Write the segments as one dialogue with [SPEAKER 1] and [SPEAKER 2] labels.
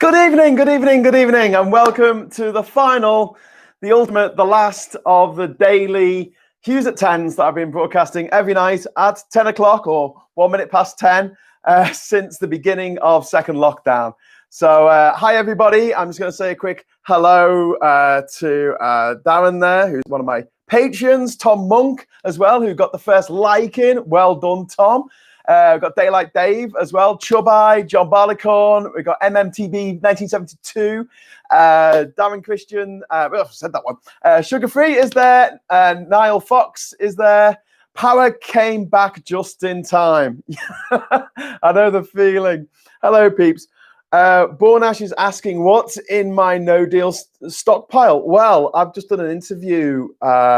[SPEAKER 1] Good evening, good evening, good evening, and welcome to the final, the ultimate, the last of the daily Hughes at Tens that I've been broadcasting every night at 10 o'clock or 1 minute past 10 since the beginning of second lockdown. So hi everybody, I'm just going to say a quick hello to Darren there, who's one of my patrons, Tom Monk as well, who got the first like in. Well done, Tom. We've got Daylight Dave as well, Chubby, John Barleycorn, we've got MMTB 1972, Darren Christian, I said that one, Sugar Free is there, Niall Fox is there, Power came back just in time. I know the feeling. Hello, peeps. Bornash is asking, what's in my no deal stockpile? Well, I've just done an interview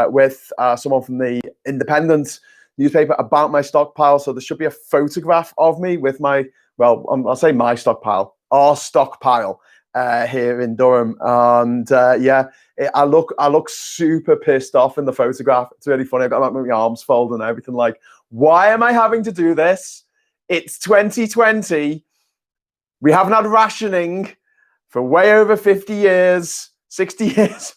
[SPEAKER 1] with someone from the Independent newspaper about my stockpile, so there should be a photograph of me with my, well, I'll say my stockpile, our stockpile here in Durham, and I look super pissed off in the photograph. It's really funny. I've got my arms folded and everything. Like, why am I having to do this? It's 2020. We haven't had rationing for way over 50 years, 60 years.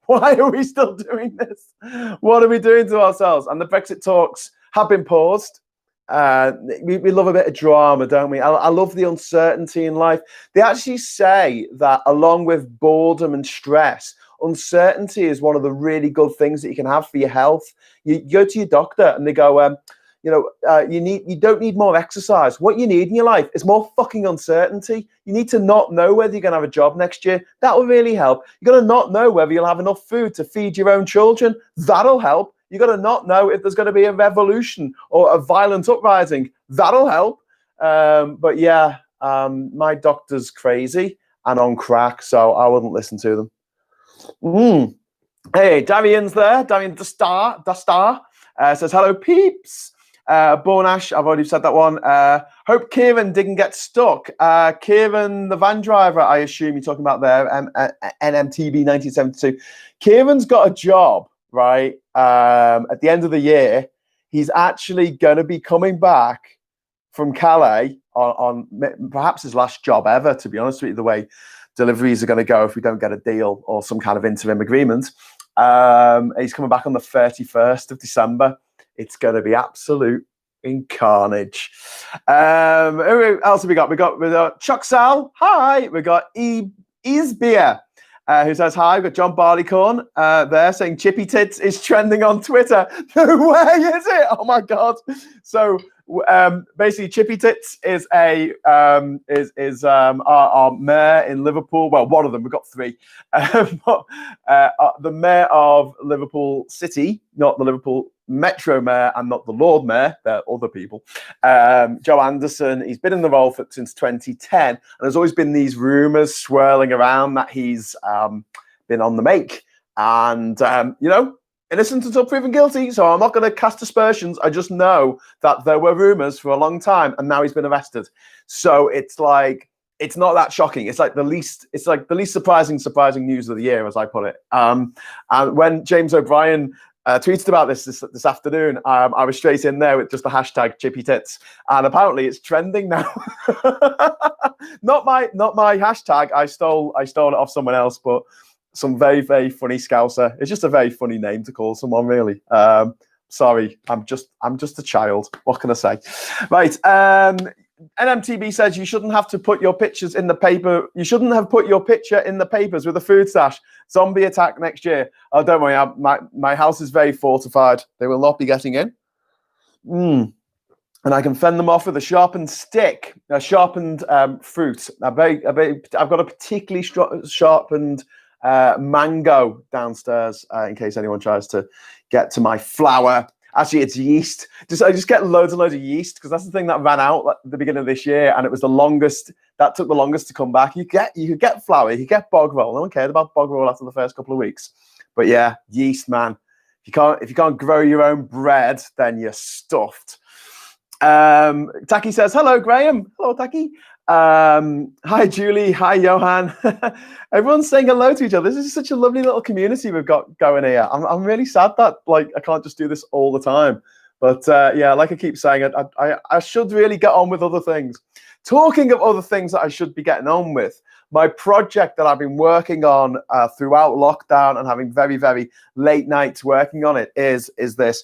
[SPEAKER 1] Why are we still doing this? What are we doing to ourselves? And the Brexit talks have been paused. We love a bit of drama, don't we? I love the uncertainty in life. They actually say that along with boredom and stress, uncertainty is one of the really good things that you can have for your health. You go to your doctor and they go, you don't need more exercise. What you need in your life is more fucking uncertainty. You need to not know whether you're going to have a job next year. That will really help. You're going to not know whether you'll have enough food to feed your own children. That'll help. You're going to not know if there's going to be a revolution or a violent uprising. That'll help. But yeah, my doctor's crazy and on crack, so I wouldn't listen to them. Hey, Darian's there. Darian the star says, hello, peeps. Bornash, I've already said that one. Hope Kieran didn't get stuck. Kieran, the van driver, I assume you're talking about there, NMTB 1972. Kieran's got a job, right? At the end of the year, he's actually going to be coming back from Calais on perhaps his last job ever, to be honest with you, the way deliveries are going to go if we don't get a deal or some kind of interim agreement. He's coming back on the 31st of December. It's going to be absolute carnage. Who else have we got? We got Chuck Sal. Hi. We got Isbeer, who says hi. We've got John Barleycorn there saying Chippy Tits is trending on Twitter. No way, is it? Oh my God. So basically, Chippy Tits is our mayor in Liverpool. Well, one of them. We've got three. The mayor of Liverpool City, not the Liverpool Metro Mayor and not the Lord Mayor. They're other people. Joe Anderson. He's been in the role since 2010, and there's always been these rumours swirling around that he's been on the make, and innocent until proven guilty, so I'm not going to cast aspersions. I just know that there were rumours for a long time, and now he's been arrested. So it's like, it's not that shocking. It's like the least surprising news of the year, as I put it. And when James O'Brien tweeted about this afternoon, I was straight in there with just the hashtag Chippy Tits, and apparently it's trending now. Not my hashtag. I stole it off someone else, but some very, very funny Scouser. It's just a very funny name to call someone, really. Sorry, I'm just a child. What can I say? Right. NMTB says you shouldn't have to put your pictures in the paper. You shouldn't have put your picture in the papers with a food stash. Zombie attack next year. Oh, don't worry. My house is very fortified. They will not be getting in. And I can fend them off with a sharpened stick, a sharpened fruit. I've got a particularly sharpened mango downstairs in case anyone tries to get to my flour. Actually, it's yeast. I just get loads and loads of yeast because that's the thing that ran out at the beginning of this year, and it was the longest. That took the longest to come back. You could get flour, you could get bog roll. No one cared about bog roll after the first couple of weeks. But yeah, yeast, man. If you can't grow your own bread, then you're stuffed. Taki says, hello, Graham. Hello, Taki. Hi, Julie. Hi, Johan. Everyone's saying hello to each other. This is such a lovely little community we've got going here. I'm really sad that I can't just do this all the time. But yeah, like I keep saying, I should really get on with other things. Talking of other things that I should be getting on with, my project that I've been working on throughout lockdown and having very, very late nights working on it is this.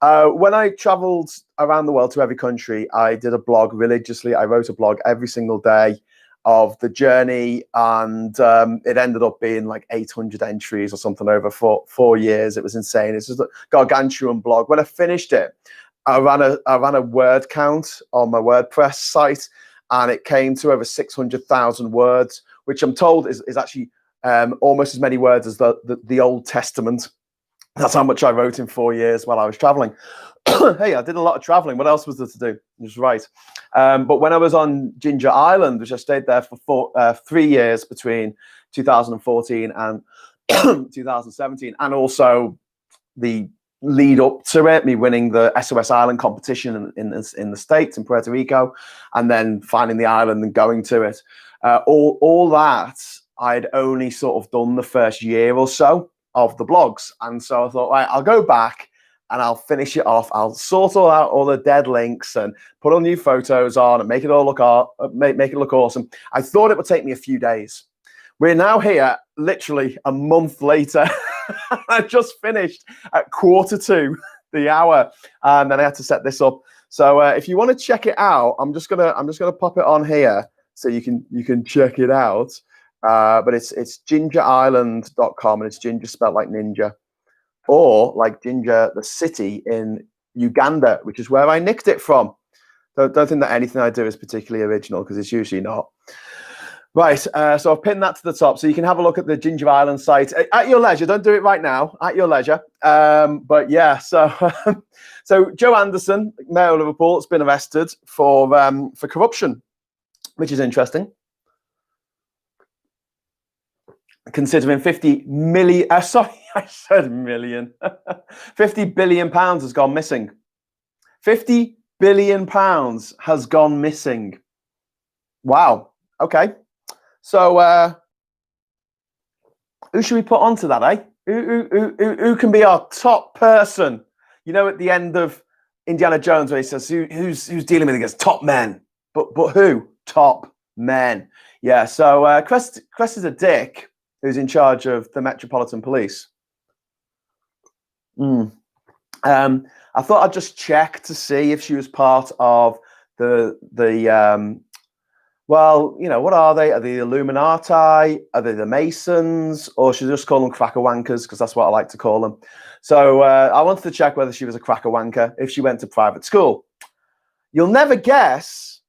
[SPEAKER 1] When I traveled around the world to every country, I did a blog religiously. I wrote a blog every single day of the journey, and it ended up being like 800 entries or something over 4 years. It was insane. It's just a gargantuan blog. When I finished it, I ran a word count on my WordPress site, and it came to over 600,000 words, which I'm told is actually almost as many words as the Old Testament. That's how much I wrote in 4 years while I was traveling. Hey, I did a lot of traveling. What else was there to do? Just right. But when I was on Ginger Island, which I stayed there for 3 years between 2014 and 2017, and also the lead up to it, me winning the SOS Island competition in the States, in Puerto Rico, and then finding the island and going to it. All that I'd only sort of done the first year or so of the blogs. And so I thought, right, I'll go back and I'll finish it off. I'll sort out all the dead links and put all new photos on and make it all look make it look awesome. I thought it would take me a few days. We're now here, literally a month later. I just finished at 1:45 the hour, and then I had to set this up. So if you want to check it out, I'm just gonna pop it on here so you can check it out. But it's gingerisland.com, and it's ginger spelled like ninja, or like Ginger, the city in Uganda, which is where I nicked it from. Don't think that anything I do is particularly original, because it's usually not. Right, so I've pinned that to the top, so you can have a look at the Ginger Island site at your leisure. Don't do it right now, at your leisure. But yeah, so so Joe Anderson, Mayor of Liverpool, has been arrested for corruption, which is interesting. Considering 50 million, sorry, I said million. 50 billion pounds has gone missing. 50 billion pounds has gone missing. Wow. Okay. So who should we put onto that, eh? Who can be our top person? You know, at the end of Indiana Jones, where he says, who's dealing with it against top men? But who? Top men. Yeah. So Crest is a dick who's in charge of the Metropolitan Police. I thought I'd just check to see if she was part of the well, you know, what are they? Are they the Illuminati? Are they the Masons? Or should I just call them cracker wankers? Because that's what I like to call them. So I wanted to check whether she was a cracker wanker if she went to private school. You'll never guess.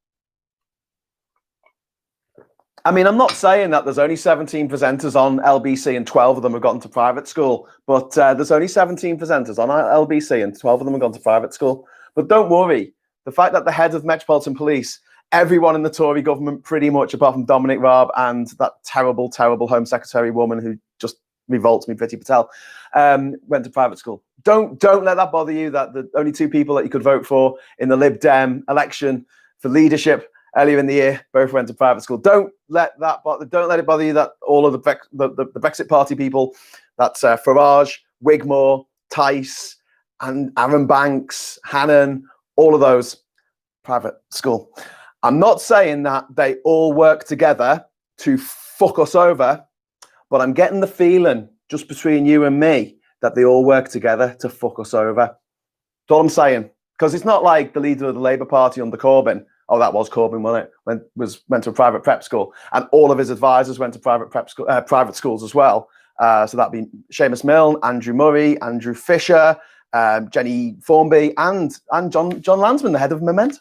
[SPEAKER 1] I mean, I'm not saying that there's only 17 presenters on LBC and 12 of them have gone to private school, but there's only 17 presenters on LBC and 12 of them have gone to private school. But don't worry, the fact that the head of Metropolitan Police, everyone in the Tory government, pretty much apart from Dominic Raab and that terrible, terrible Home Secretary woman who just revolts me, Priti Patel, went to private school. Don't let that bother you, that the only two people that you could vote for in the Lib Dem election for leadership earlier in the year both went to private school. Don't let it bother you that all of the Brexit Party people, that's Farage, Wigmore, Tice, and Aaron Banks, Hannon, all of those private school. I'm not saying that they all work together to fuck us over, but I'm getting the feeling, just between you and me, that they all work together to fuck us over. That's all I'm saying. Because it's not like the leader of the Labour Party under Corbyn, oh, that was Corbyn, wasn't it? Went to a private prep school, and all of his advisors went to private schools as well. So that'd be Seamus Milne, Andrew Murray, Andrew Fisher, Jenny Formby, and John Landsman, the head of Moment.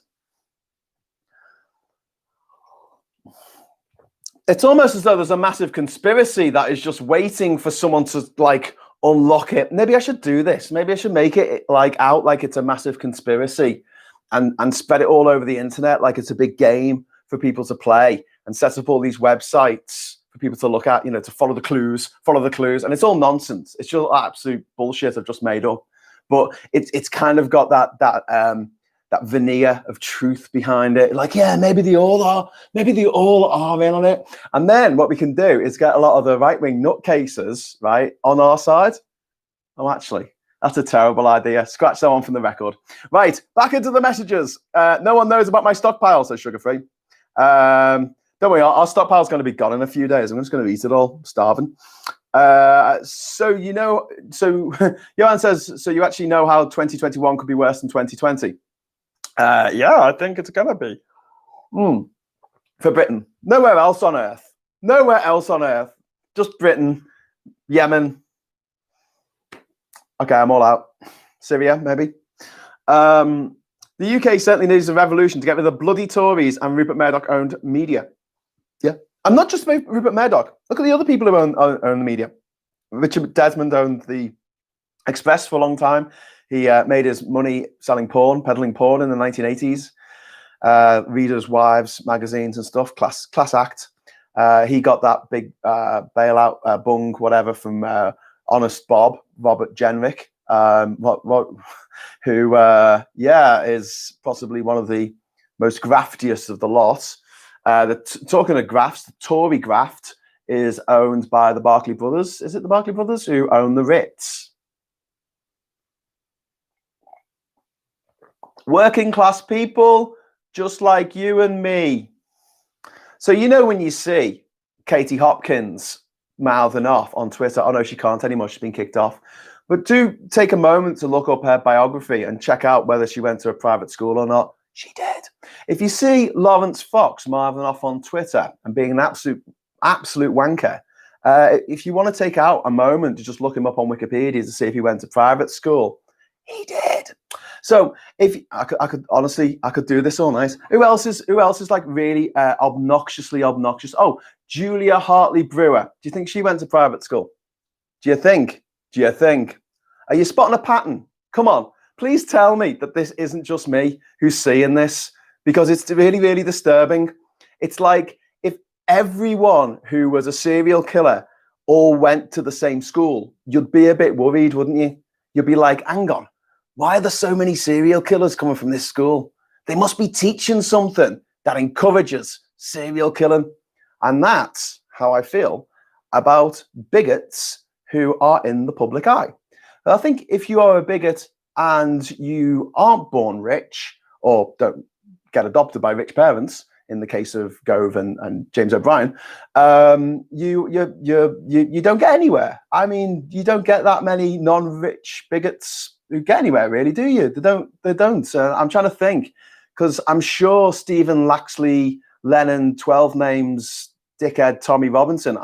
[SPEAKER 1] It's almost as though there's a massive conspiracy that is just waiting for someone to like unlock it. Maybe I should do this. Maybe I should make it out like it's a massive conspiracy and spread it all over the internet like it's a big game for people to play, and set up all these websites for people to look at, you know, to follow the clues. And it's all nonsense. It's just absolute bullshit I've just made up. But it's kind of got that veneer of truth behind it. Like, yeah, maybe they all are in on it. And then what we can do is get a lot of the right-wing nutcases, right, on our side. Oh, actually, that's a terrible idea. Scratch that one from the record. Right, back into the messages. No one knows about my stockpile, says Sugar Free. Don't worry, our stockpile's going to be gone in a few days. I'm just going to eat it all, starving. So Johan says, so you actually know how 2021 could be worse than 2020? Yeah, I think it's going to be. For Britain. Nowhere else on Earth. Nowhere else on Earth. Just Britain, Yemen. Okay, I'm all out. Syria, maybe. The UK certainly needs a revolution to get rid of the bloody Tories and Rupert Murdoch-owned media. Yeah. And not just Rupert Murdoch. Look at the other people who own the media. Richard Desmond owned the Express for a long time. He made his money selling porn, peddling porn in the 1980s. Readers' Wives magazines and stuff. Class act. He got that big bailout, bung, whatever, from Honest Bob, Robert Jenrick, who is possibly one of the most graftiest of the lot. Talking of grafts, the Tory graft is owned by the Barclay brothers. Is it the Barclay brothers who own the Ritz? Working class people, just like you and me. So when you see Katie Hopkins mouthing off on Twitter, oh no, she can't anymore, she's been kicked off. But do take a moment to look up her biography and check out whether she went to a private school or not. She did. If you see Lawrence Fox mouthing off on Twitter and being an absolute wanker, if you want to take out a moment to just look him up on Wikipedia to see if he went to private school, he did. So if I could do this all night. Who else is like really obnoxiously obnoxious? Oh, Julia Hartley Brewer. Do you think she went to private school? Do you think? Are you spotting a pattern? Come on, please tell me that this isn't just me who's seeing this, because it's really, really disturbing. It's like if everyone who was a serial killer all went to the same school, you'd be a bit worried, wouldn't you? You'd be like, hang on, why are there so many serial killers coming from this school? They must be teaching something that encourages serial killing. And that's how I feel about bigots who are in the public eye. I think if you are a bigot and you aren't born rich or don't get adopted by rich parents, in the case of Gove and James O'Brien, you don't get anywhere. I mean, you don't get that many non-rich bigots who get anywhere, really, do you? They don't. I'm trying to think, because I'm sure Stephen Laxley, Lennon, 12 Names, dickhead Tommy Robinson.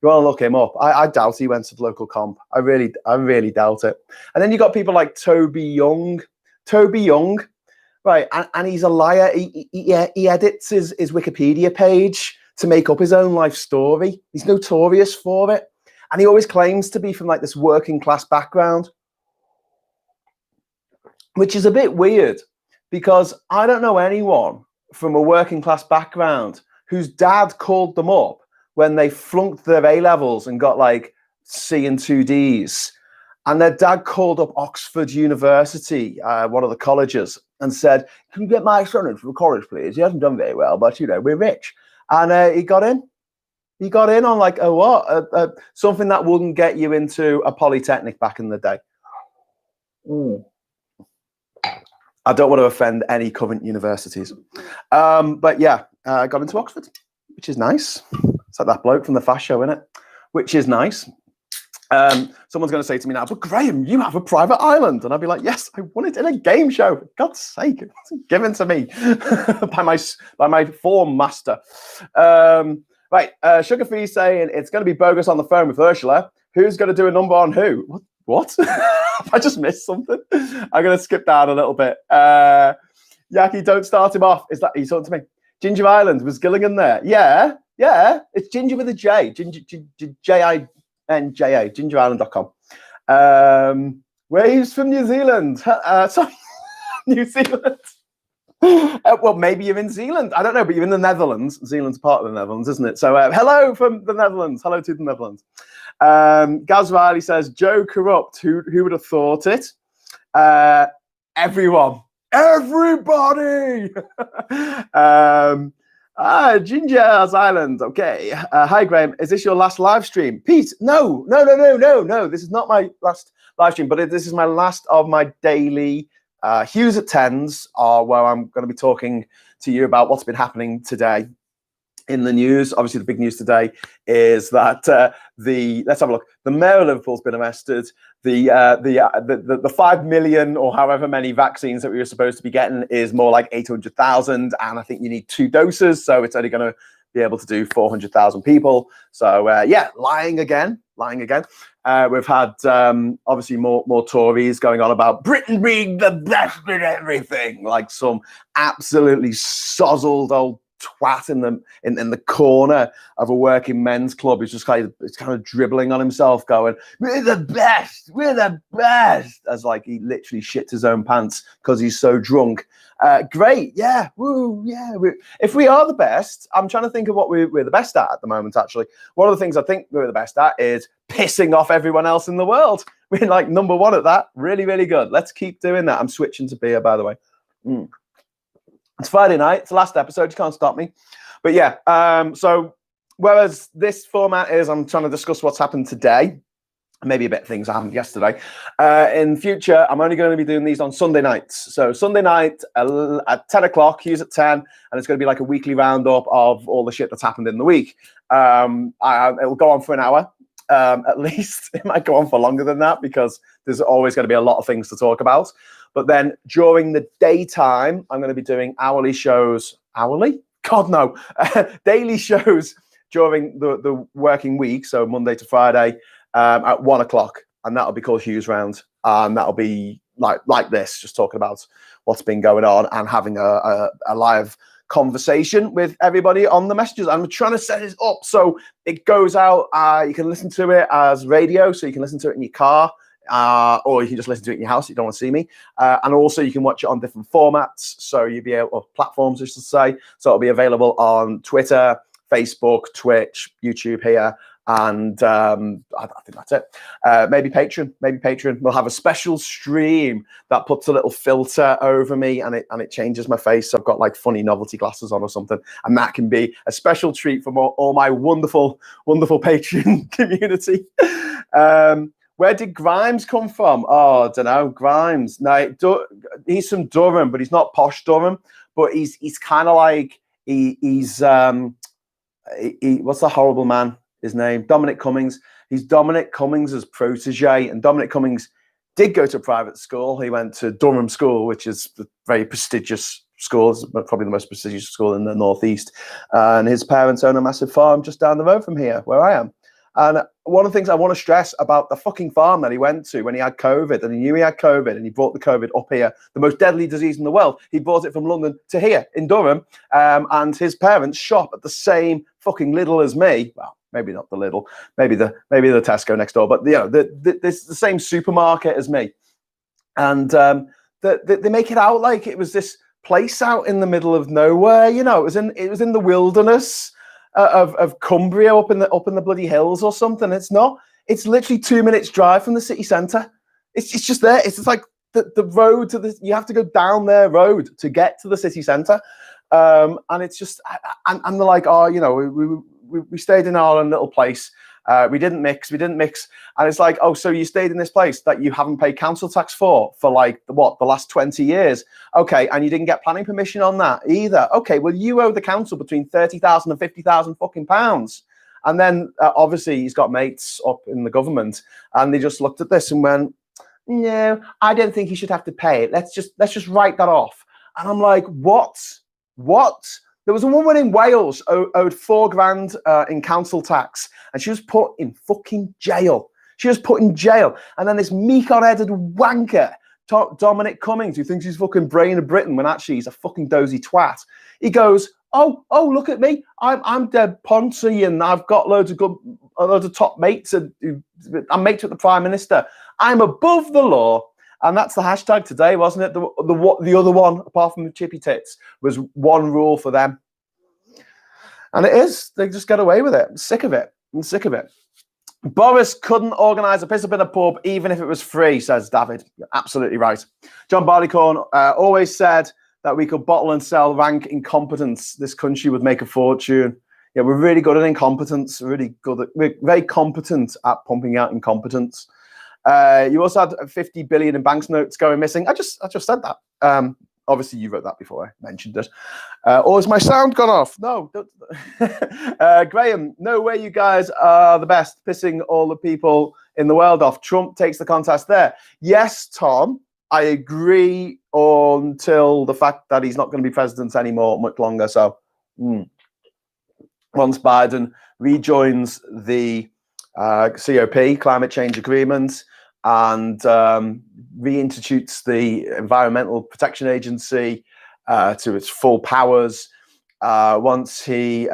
[SPEAKER 1] You want to look him up. I doubt he went to the local comp. I really doubt it. And then you got people like Toby Young, right? And he's a liar. He edits his Wikipedia page to make up his own life story. He's notorious for it, and he always claims to be from like this working class background, which is a bit weird because I don't know anyone from a working class background whose dad called them up when they flunked their A-levels and got like C and 2Ds. And their dad called up Oxford University, one of the colleges, and said, can you get my son into the college, please? He hasn't done very well, but, we're rich. And he got in. He got in on like, something that wouldn't get you into a polytechnic back in the day. I don't want to offend any current universities. But yeah, I got into Oxford, which is nice. It's like that bloke from the Fast Show, innit? Which is nice. Someone's going to say to me now, but Graham, you have a private island. And I'll be like, yes, I won it in a game show. For God's sake, it's given to me by my form master. Right, Sugar Free saying it's going to be bogus on the phone with Ursula. Who's going to do a number on who? What? I just missed something. I'm going to skip down a little bit. Yaki, don't start him off. Is that he's talking to me? Ginger Island, was Gilligan there? Yeah. It's Ginger with a J. Ginger, J-I-N-J-A, gingerisland.com. Waves from New Zealand. Sorry, New Zealand. Well, maybe you're in Zealand. I don't know, but you're in the Netherlands. Zealand's part of the Netherlands, isn't it? So hello from the Netherlands. Hello to the Netherlands. Gaz Riley says, Joe Corrupt. Who would have thought it? Everyone. Everybody. Ginger's Island. Okay. Hi, Graham. Is this your last live stream? Pete, no. This is not my last live stream, but this is my last of my daily Hughes at Tens, where I'm going to be talking to you about what's been happening today in the news. Obviously, the big news today is that let's have a look. The mayor of Liverpool's been arrested. The 5 million or however many vaccines that we were supposed to be getting is more like 800,000, and I think you need 2 doses, so it's only going to be able to do 400,000 people. So yeah, lying again. We've had obviously more Tories going on about Britain being the best in everything, like some absolutely sozzled old twat in the corner of a working men's club who's just kind of dribbling on himself, going, we're the best, as like he literally shits his own pants because he's so drunk. Great, yeah, woo, yeah. If we are the best, I'm trying to think of what we're the best at the moment. Actually, one of the things I think we're the best at is pissing off everyone else in the world. We're like number 1 at that. Really, really good. Let's keep doing that. I'm switching to beer, by the way. It's Friday night. It's the last episode. You can't stop me. But yeah, so whereas this format is I'm trying to discuss what's happened today, maybe a bit of things that happened yesterday. In future, I'm only going to be doing these on Sunday nights. So Sunday night at 10 o'clock, Hughes at 10, and it's going to be like a weekly roundup of all the shit that's happened in the week. It'll go on for an hour. At least it might go on for longer than that because there's always going to be a lot of things to talk about. But then during the daytime, I'm going to be doing hourly shows. Hourly? God, no. Daily shows during the working week. So Monday to Friday at 1 o'clock. And that'll be called Hughes Round. And that'll be like this, just talking about what's been going on and having a live conversation with everybody on the messages. I'm trying to set this up so it goes out. You can listen to it as radio, so you can listen to it in your car. Or you can just listen to it in your house if you don't want to see me. And also you can watch it on different formats. So you'll be able, or platforms, I should say. So it'll be available on Twitter, Facebook, Twitch, YouTube here. And I think that's it. Maybe Patreon. We'll have a special stream that puts a little filter over me and it changes my face. So I've got like funny novelty glasses on or something. And that can be a special treat for all my wonderful, wonderful Patreon community. Where did Grimes come from? Oh, I don't know. Grimes. No, he's from Durham, but he's not posh Durham. But he's kind of like he's what's the horrible man? His name, Dominic Cummings. He's Dominic Cummings' protege, and Dominic Cummings did go to private school. He went to Durham School, which is a very prestigious school, probably the most prestigious school in the Northeast. And his parents own a massive farm just down the road from here, where I am. And one of the things I want to stress about the fucking farm that he went to when he had COVID, and he knew he had COVID, and he brought the COVID up here, the most deadly disease in the world. He brought it from London to here in Durham, and his parents shop at the same fucking Lidl as me. Well, maybe not the Lidl, maybe the Tesco next door, but it's the same supermarket as me. And they make it out like it was this place out in the middle of nowhere. You know, it was in the wilderness of Cumbria up in the bloody hills or something. It's not. It's literally 2 minutes drive from the city centre. It's just there. It's just like the road to you have to go down their road to get to the city centre. And it's just, and they're like, oh, you know, we stayed in our own little place. We didn't mix. And it's like, oh, so you stayed in this place that you haven't paid council tax for like, the last 20 years. Okay, and you didn't get planning permission on that either. Okay, well, you owe the council between 30,000 and 50,000 fucking pounds. And then obviously he's got mates up in the government, and they just looked at this and went, no, I don't think he should have to pay it. Let's just write that off. And I'm like, what? There was a woman in Wales owed £4,000 in council tax, and she was put in fucking jail. And then this meek-on-headed wanker, Dominic Cummings, who thinks he's fucking brain of Britain when actually he's a fucking dozy twat. He goes, oh, look at me. I'm dead poncy, and I've got loads of top mates, and I'm mates with the Prime Minister. I'm above the law. And that's the hashtag today, wasn't it? The other one, apart from the chippy tits, was one rule for them. And it is. They just get away with it. I'm sick of it. Boris couldn't organise a piss up in a pub, even if it was free, says David. You're absolutely right. John Barleycorn always said that we could bottle and sell rank incompetence. This country would make a fortune. Yeah, we're really good at incompetence. We're very competent at pumping out incompetence. You also had 50 billion in banknotes going missing. I just said that. Obviously, you wrote that before I mentioned it. Or has my sound gone off? No. Graham, no way you guys are the best, pissing all the people in the world off. Trump takes the contest there. Yes, Tom, I agree until the fact that he's not going to be president anymore much longer. So once Biden rejoins the COP, Climate Change Agreement, and reinstitutes the Environmental Protection Agency to its full powers, once he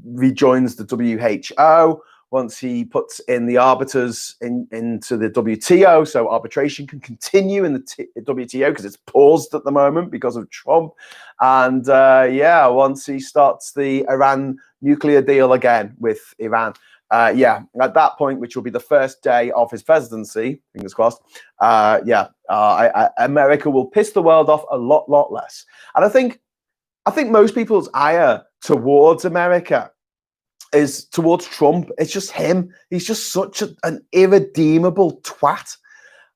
[SPEAKER 1] rejoins the WHO, once he puts in the arbiters into the WTO, so arbitration can continue in the WTO because it's paused at the moment because of Trump. And once he starts the Iran nuclear deal again with Iran. At that point, which will be the first day of his presidency, fingers crossed, America will piss the world off a lot less. And I think most people's ire towards America is towards Trump. It's just him. He's just such an irredeemable twat.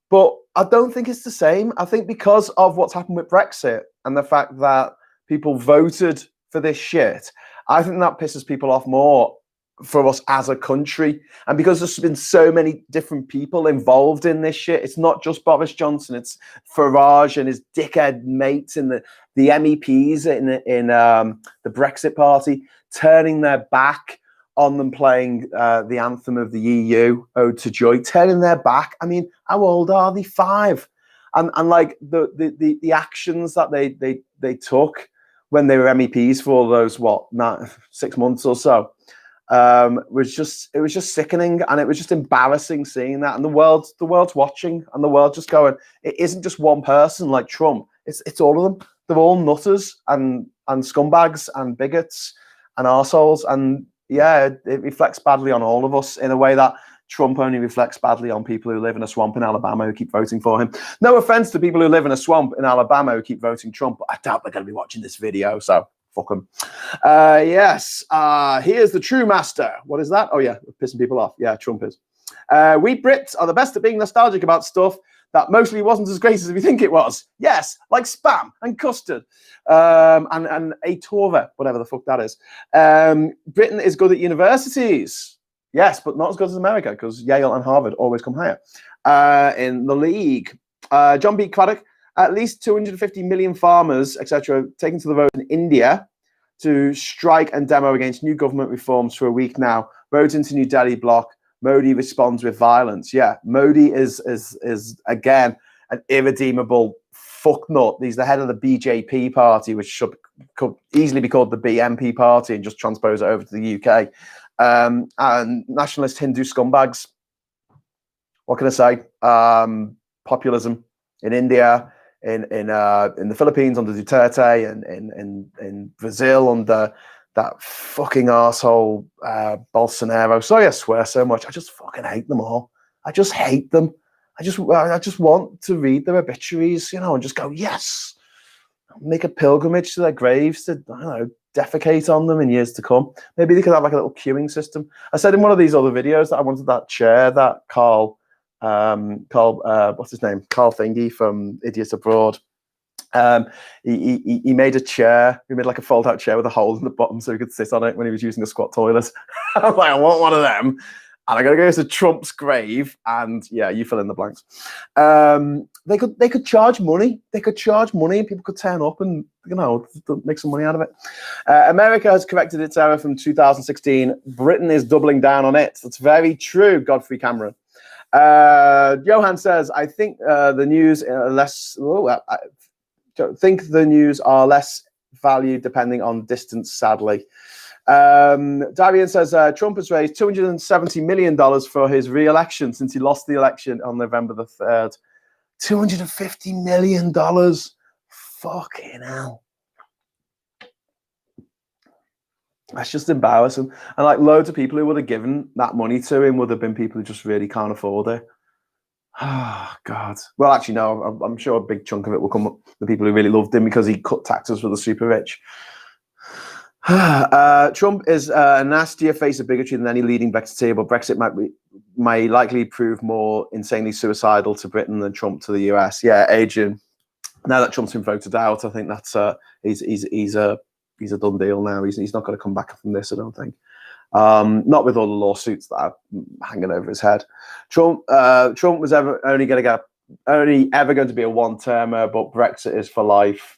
[SPEAKER 1] But I don't think it's the same. I think because of what's happened with Brexit and the fact that people voted for this shit, I think that pisses people off more for us as a country. And because there's been so many different people involved in this shit, it's not just Boris Johnson, it's Farage and his dickhead mates and the MEPs in the Brexit party turning their back on them playing the anthem of the EU, Ode to Joy, turning their back. I mean, how old are they? 5. And like the actions that they took when they were MEPs for those 6 months or so, it was just sickening, and it was just embarrassing seeing that. And the world's watching, and the world just going, it isn't just one person like Trump, it's all of them. They're all nutters and scumbags and bigots and arseholes. And it reflects badly on all of us in a way that Trump only reflects badly on people who live in a swamp in Alabama who keep voting for him. No offense to people who live in a swamp in Alabama who keep voting Trump, but I doubt they're going to be watching this video, so fuck them. Here's the true master. What is that? Oh yeah, pissing people off. Yeah, Trump is. We Brits are the best at being nostalgic about stuff that mostly wasn't as great as we think it was. Yes, like spam and custard and a Torva, whatever the fuck that is. Britain is good at universities. Yes, but not as good as America, because Yale and Harvard always come higher. In the league, John B. Craddock, at least 250 million farmers, etc., taken to the vote in India to strike and demo against new government reforms for a week now. Roads into New Delhi block. Modi responds with violence. Yeah, Modi is again an irredeemable fucknut. He's the head of the BJP party, which could easily be called the BNP party, and just transpose it over to the UK. And nationalist Hindu scumbags. What can I say? Populism in India, in the Philippines under Duterte, and in Brazil under that fucking arsehole Bolsonaro. Sorry, I swear so much. I just fucking hate them all. I just hate them. I just want to read their obituaries, and just go, yes, make a pilgrimage to their graves to, I don't know, defecate on them in years to come. Maybe they could have like a little queuing system. I said in one of these other videos that I wanted that chair that Carl, what's his name? Carl Thingy from Idiots Abroad. He made a chair. He made like a fold-out chair with a hole in the bottom so he could sit on it when he was using a squat toilet. I was like, I want one of them, and I gotta go to Trump's grave. And yeah, you fill in the blanks. They could charge money. They could charge money, and people could turn up and make some money out of it. America has corrected its error from 2016. Britain is doubling down on it. That's very true. Godfrey Cameron. Johan says, I think the news less. Think the news are less valued depending on distance, sadly. Darian says Trump has raised $270 million for his re-election since he lost the election on November the 3rd. $250 million. Fucking hell. That's just embarrassing. And like loads of people who would have given that money to him would have been people who just really can't afford it. Oh, God. Well, actually, no, I'm sure a big chunk of it will come up the people who really loved him because he cut taxes for the super rich. Trump is a nastier face of bigotry than any leading Brexiteer, but Brexit might likely prove more insanely suicidal to Britain than Trump to the US. Yeah, Adrian, Now that Trump's been voted out, I think that's he's a done deal now. He's not going to come back from this, I don't think. Not with all the lawsuits that are hanging over his head. Trump was only ever going to be a one-termer, but Brexit is for life.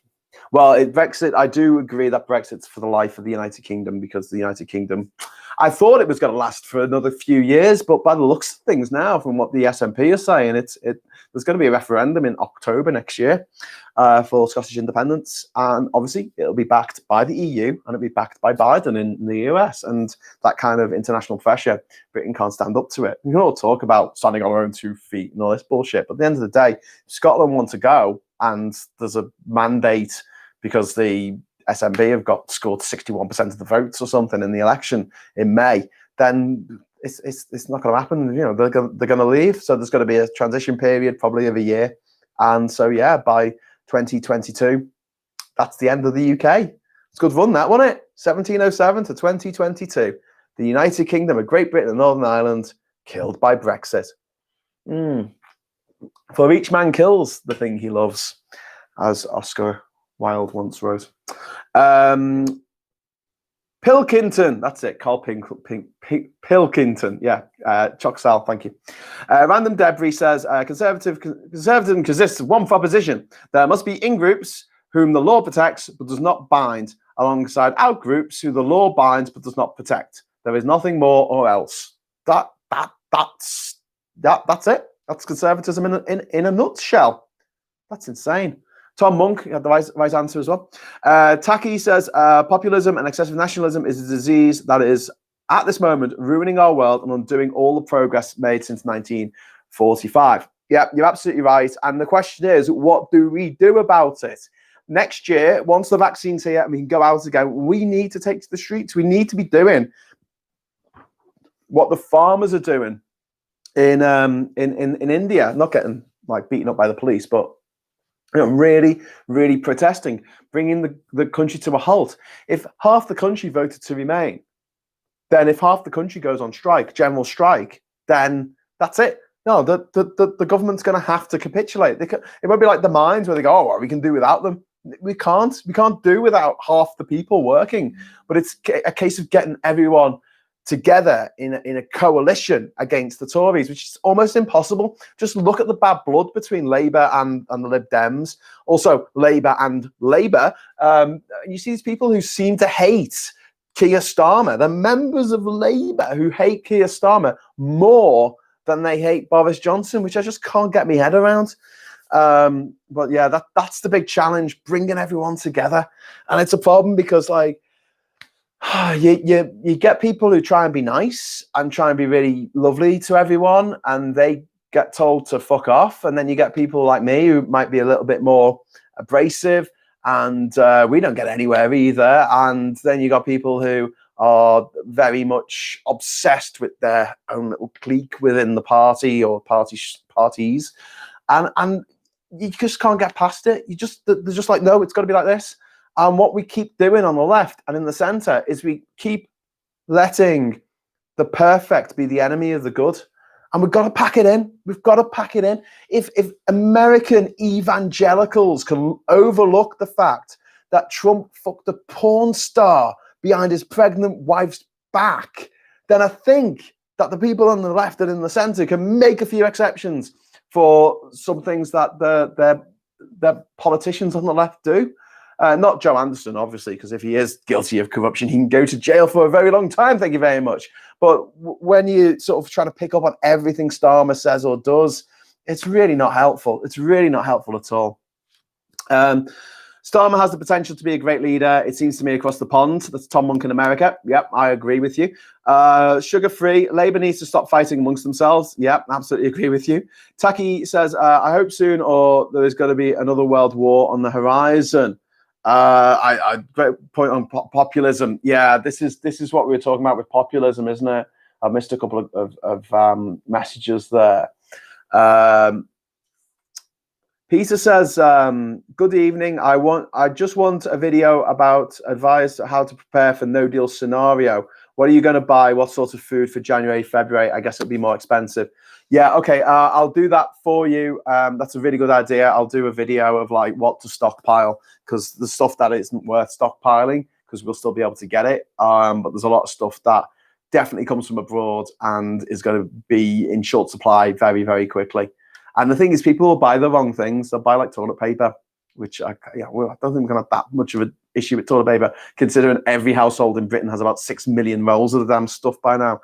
[SPEAKER 1] Well, Brexit, I do agree that Brexit's for the life of the United Kingdom, because the United Kingdom, I thought it was going to last for another few years, but by the looks of things now, from what the SNP are saying, there's going to be a referendum in October next year for Scottish independence, and obviously it'll be backed by the EU and it'll be backed by Biden in the US, and that kind of international pressure, Britain can't stand up to it. We can all talk about standing on our own 2 feet and all this bullshit, but at the end of the day, Scotland want to go, and there's a mandate because the SNP have scored 61% of the votes or something in the election in May, then it's not going to happen. You know, they're going to leave. So there's going to be a transition period, probably of a year. And so, yeah, by 2022, that's the end of the UK. It's good run, that, wasn't it? 1707 to 2022. The United Kingdom of Great Britain and Northern Ireland killed by Brexit. For each man kills the thing he loves, as Oscar Wilde once wrote. Pilkington, that's it. Carl Pilkington, yeah. Choxal, thank you. Random Debris says, conservatism consists of one proposition: there must be in-groups whom the law protects but does not bind, alongside out-groups who the law binds but does not protect. There is nothing more or else. That's it. That's conservatism in a nutshell. That's insane. Tom Monk, you had the right answer as well. Taki says, populism and excessive nationalism is a disease that is, at this moment, ruining our world and undoing all the progress made since 1945. Yeah, you're absolutely right. And the question is, what do we do about it? Next year, once the vaccine's here and we can go out again, we need to take to the streets. We need to be doing what the farmers are doing in India. Not getting like beaten up by the police, but really, really protesting, bringing the country to a halt. If half the country voted to remain, then if half the country goes on strike, general strike, then that's it. No, the government's going to have to capitulate. It won't be like the mines where they go, oh, well, we can do without them. We can't do without half the people working. But it's a case of getting everyone together in a coalition against the Tories, which is almost impossible. Just look at the bad blood between Labour and the Lib Dems, also Labour and Labour. You see these people who seem to hate Keir Starmer. They're members of Labour who hate Keir Starmer more than they hate Boris Johnson, which I just can't get my head around. But yeah, that's the big challenge, bringing everyone together. And it's a problem because, like, you get people who try and be nice and try and be really lovely to everyone, and they get told to fuck off. And then you get people like me who might be a little bit more abrasive, and we don't get anywhere either. And then you got people who are very much obsessed with their own little clique within the party or parties, and you just can't get past it. They're just like, no, it's got to be like this. And what we keep doing on the left and in the centre is we keep letting the perfect be the enemy of the good. And we've got to pack it in. We've got to pack it in. If American evangelicals can overlook the fact that Trump fucked a porn star behind his pregnant wife's back, then I think that the people on the left and in the centre can make a few exceptions for some things that the politicians on the left do. Not Joe Anderson, obviously, because if he is guilty of corruption, he can go to jail for a very long time. Thank you very much. But when you sort of try to pick up on everything Starmer says or does, it's really not helpful. It's really not helpful at all. Starmer has the potential to be a great leader, it seems to me, across the pond. That's Tom Monk in America. Yep, I agree with you. Sugar-free, Labour needs to stop fighting amongst themselves. Yep, absolutely agree with you. Taki says, I hope soon or there is going to be another world war on the horizon. Great point on populism. Yeah, this is what we were talking about with populism, isn't it? I missed a couple of messages there. Peter says, good evening. I just want a video about advice how to prepare for no deal scenario. What are you going to buy? What sort of food for January, February? I guess it'll be more expensive. Yeah, okay. I'll do that for you. That's a really good idea. I'll do a video of like what to stockpile, because the stuff that isn't worth stockpiling, because we'll still be able to get it. But there's a lot of stuff that definitely comes from abroad and is going to be in short supply very, very quickly. And the thing is, people will buy the wrong things. They'll buy like toilet paper, which I don't think we're going to have that much of an issue with toilet paper, considering every household in Britain has about 6 million rolls of the damn stuff by now.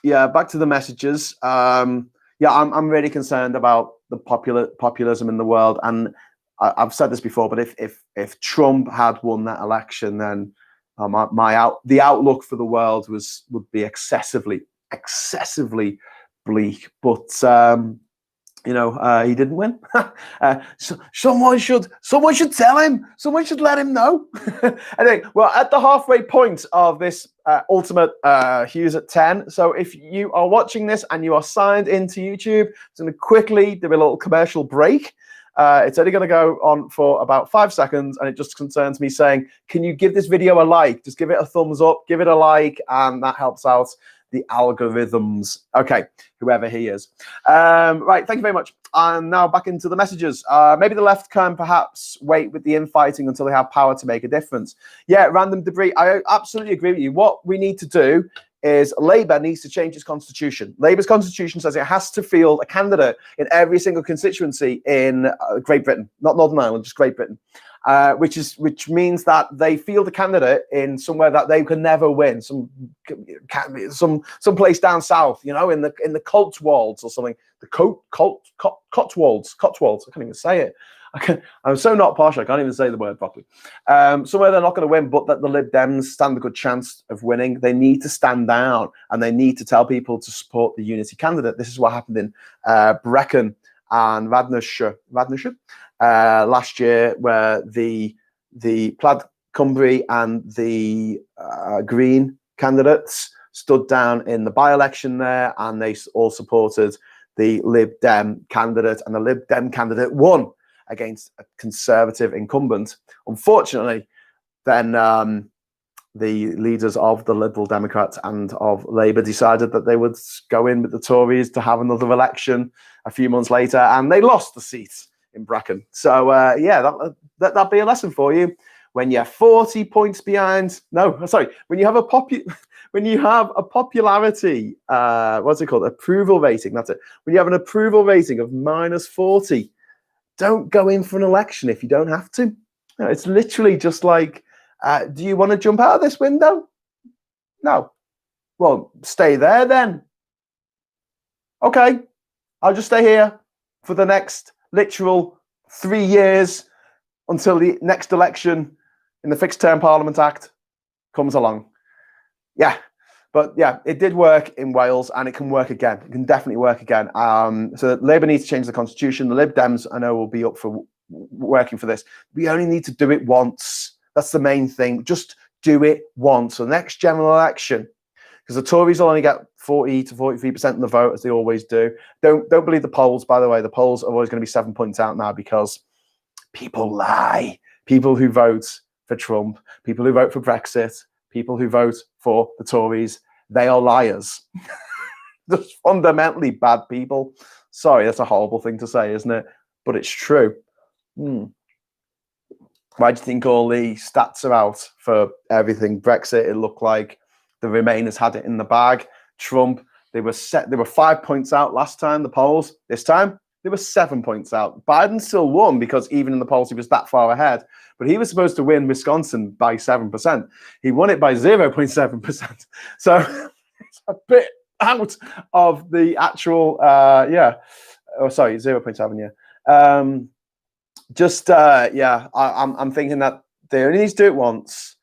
[SPEAKER 1] Yeah, back to the messages. Yeah, I'm really concerned about the populism in the world, and I've said this before. But if Trump had won that election, then the outlook for the world would be excessively bleak. But you know, he didn't win. So someone should tell him. Someone should let him know. Anyway, well, at the halfway point of this ultimate Hughes at 10. So if you are watching this and you are signed into YouTube, I'm going to quickly do a little commercial break. It's only going to go on for about 5 seconds, and it just concerns me saying, can you give this video a like? Just give it a thumbs up, give it a like, and that helps out the algorithms. Okay, whoever he is. Right, thank you very much. And now back into the messages. Maybe the left can perhaps wait with the infighting until they have power to make a difference. Yeah, random debris. I absolutely agree with you. What we need to do is Labour needs to change its constitution. Labour's constitution says it has to field a candidate in every single constituency in Great Britain, not Northern Ireland, just Great Britain. Which means that they field a candidate in somewhere that they can never win, some place down south, you know, in the Cotswolds or something. The Cotswolds. I can't even say it. I'm so not posh, I can't even say the word properly. Somewhere they're not going to win, but that the Lib Dems stand a good chance of winning. They need to stand down, and they need to tell people to support the unity candidate. This is what happened in Brecon and Radnorshire last year, where the Plaid Cymru and the Green candidates stood down in the by-election there, and they all supported the Lib Dem candidate, and the Lib Dem candidate won against a Conservative incumbent. Unfortunately, then the leaders of the Liberal Democrats and of Labour decided that they would go in with the Tories to have another election a few months later, and they lost the seat in Brecon. So yeah, that'd be a lesson for you. When you're 40 points behind, when you have a popularity, what's it called? Approval rating. That's it. When you have an approval rating of -40, don't go in for an election if you don't have to. You know, it's literally just like, do you want to jump out of this window? No. Well, stay there then. Okay, I'll just stay here for the next literal 3 years until the next election in the Fixed Term Parliament Act comes along. Yeah, but yeah, it did work in Wales, and it can work again. It can definitely work again. So Labour needs to change the constitution. The Lib Dems, I know, will be up for working for this. We only need to do it once. That's the main thing. Just do it once. So the next general election, because the Tories will only get 40 to 43% of the vote, as they always do. Don't believe the polls, by the way. The polls are always going to be 7 points out now, because people lie. People who vote for Trump, people who vote for Brexit, people who vote for the Tories, they are liars. Just fundamentally bad people. Sorry, that's a horrible thing to say, isn't it? But it's true. Why do you think all the stats are out for everything? Brexit, it looked like the Remainers had it in the bag. Trump, they were 5 points out last time, the polls. This time, they were 7 points out. Biden still won, because even in the polls, he was that far ahead. But he was supposed to win Wisconsin by 7%. He won it by 0.7%. So it's a bit out of the actual, 0.7, yeah. I'm thinking that they only need to do it once.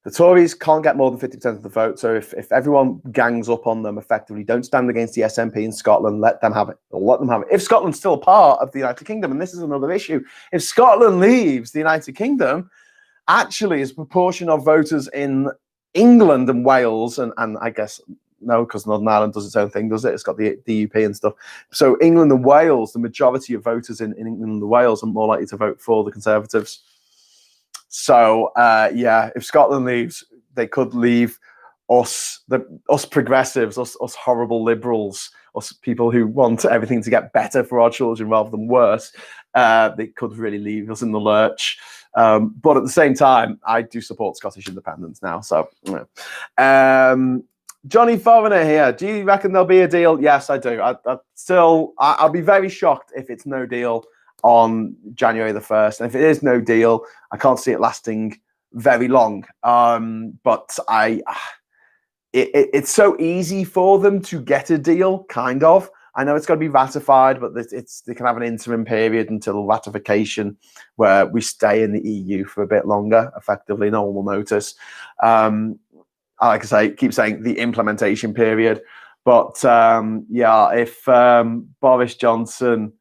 [SPEAKER 1] The Tories can't get more than 50% of the vote. So if everyone gangs up on them effectively, don't stand against the SNP in Scotland, let them have it. Or let them have it. If Scotland's still part of the United Kingdom, and this is another issue, if Scotland leaves the United Kingdom, actually, as proportion of voters in England and Wales, and I guess No, because Northern Ireland does its own thing, does it? It's got the DUP and stuff. So England and Wales, the majority of voters in England and Wales are more likely to vote for the Conservatives. So if Scotland leaves, they could leave us progressives, us horrible liberals, us people who want everything to get better for our children rather than worse. They could really leave us in the lurch. But at the same time, I do support Scottish independence now. So, Johnny Foreigner here. Do you reckon there'll be a deal? Yes, I do. I'll be very shocked if it's no deal on January the 1st. And if it is no deal, I can't see it lasting very long. But it's so easy for them to get a deal, kind of. I know it's got to be ratified, but they can have an interim period until ratification where we stay in the EU for a bit longer. Effectively, no one will notice. Like I say, keep saying the implementation period. But if Boris Johnson,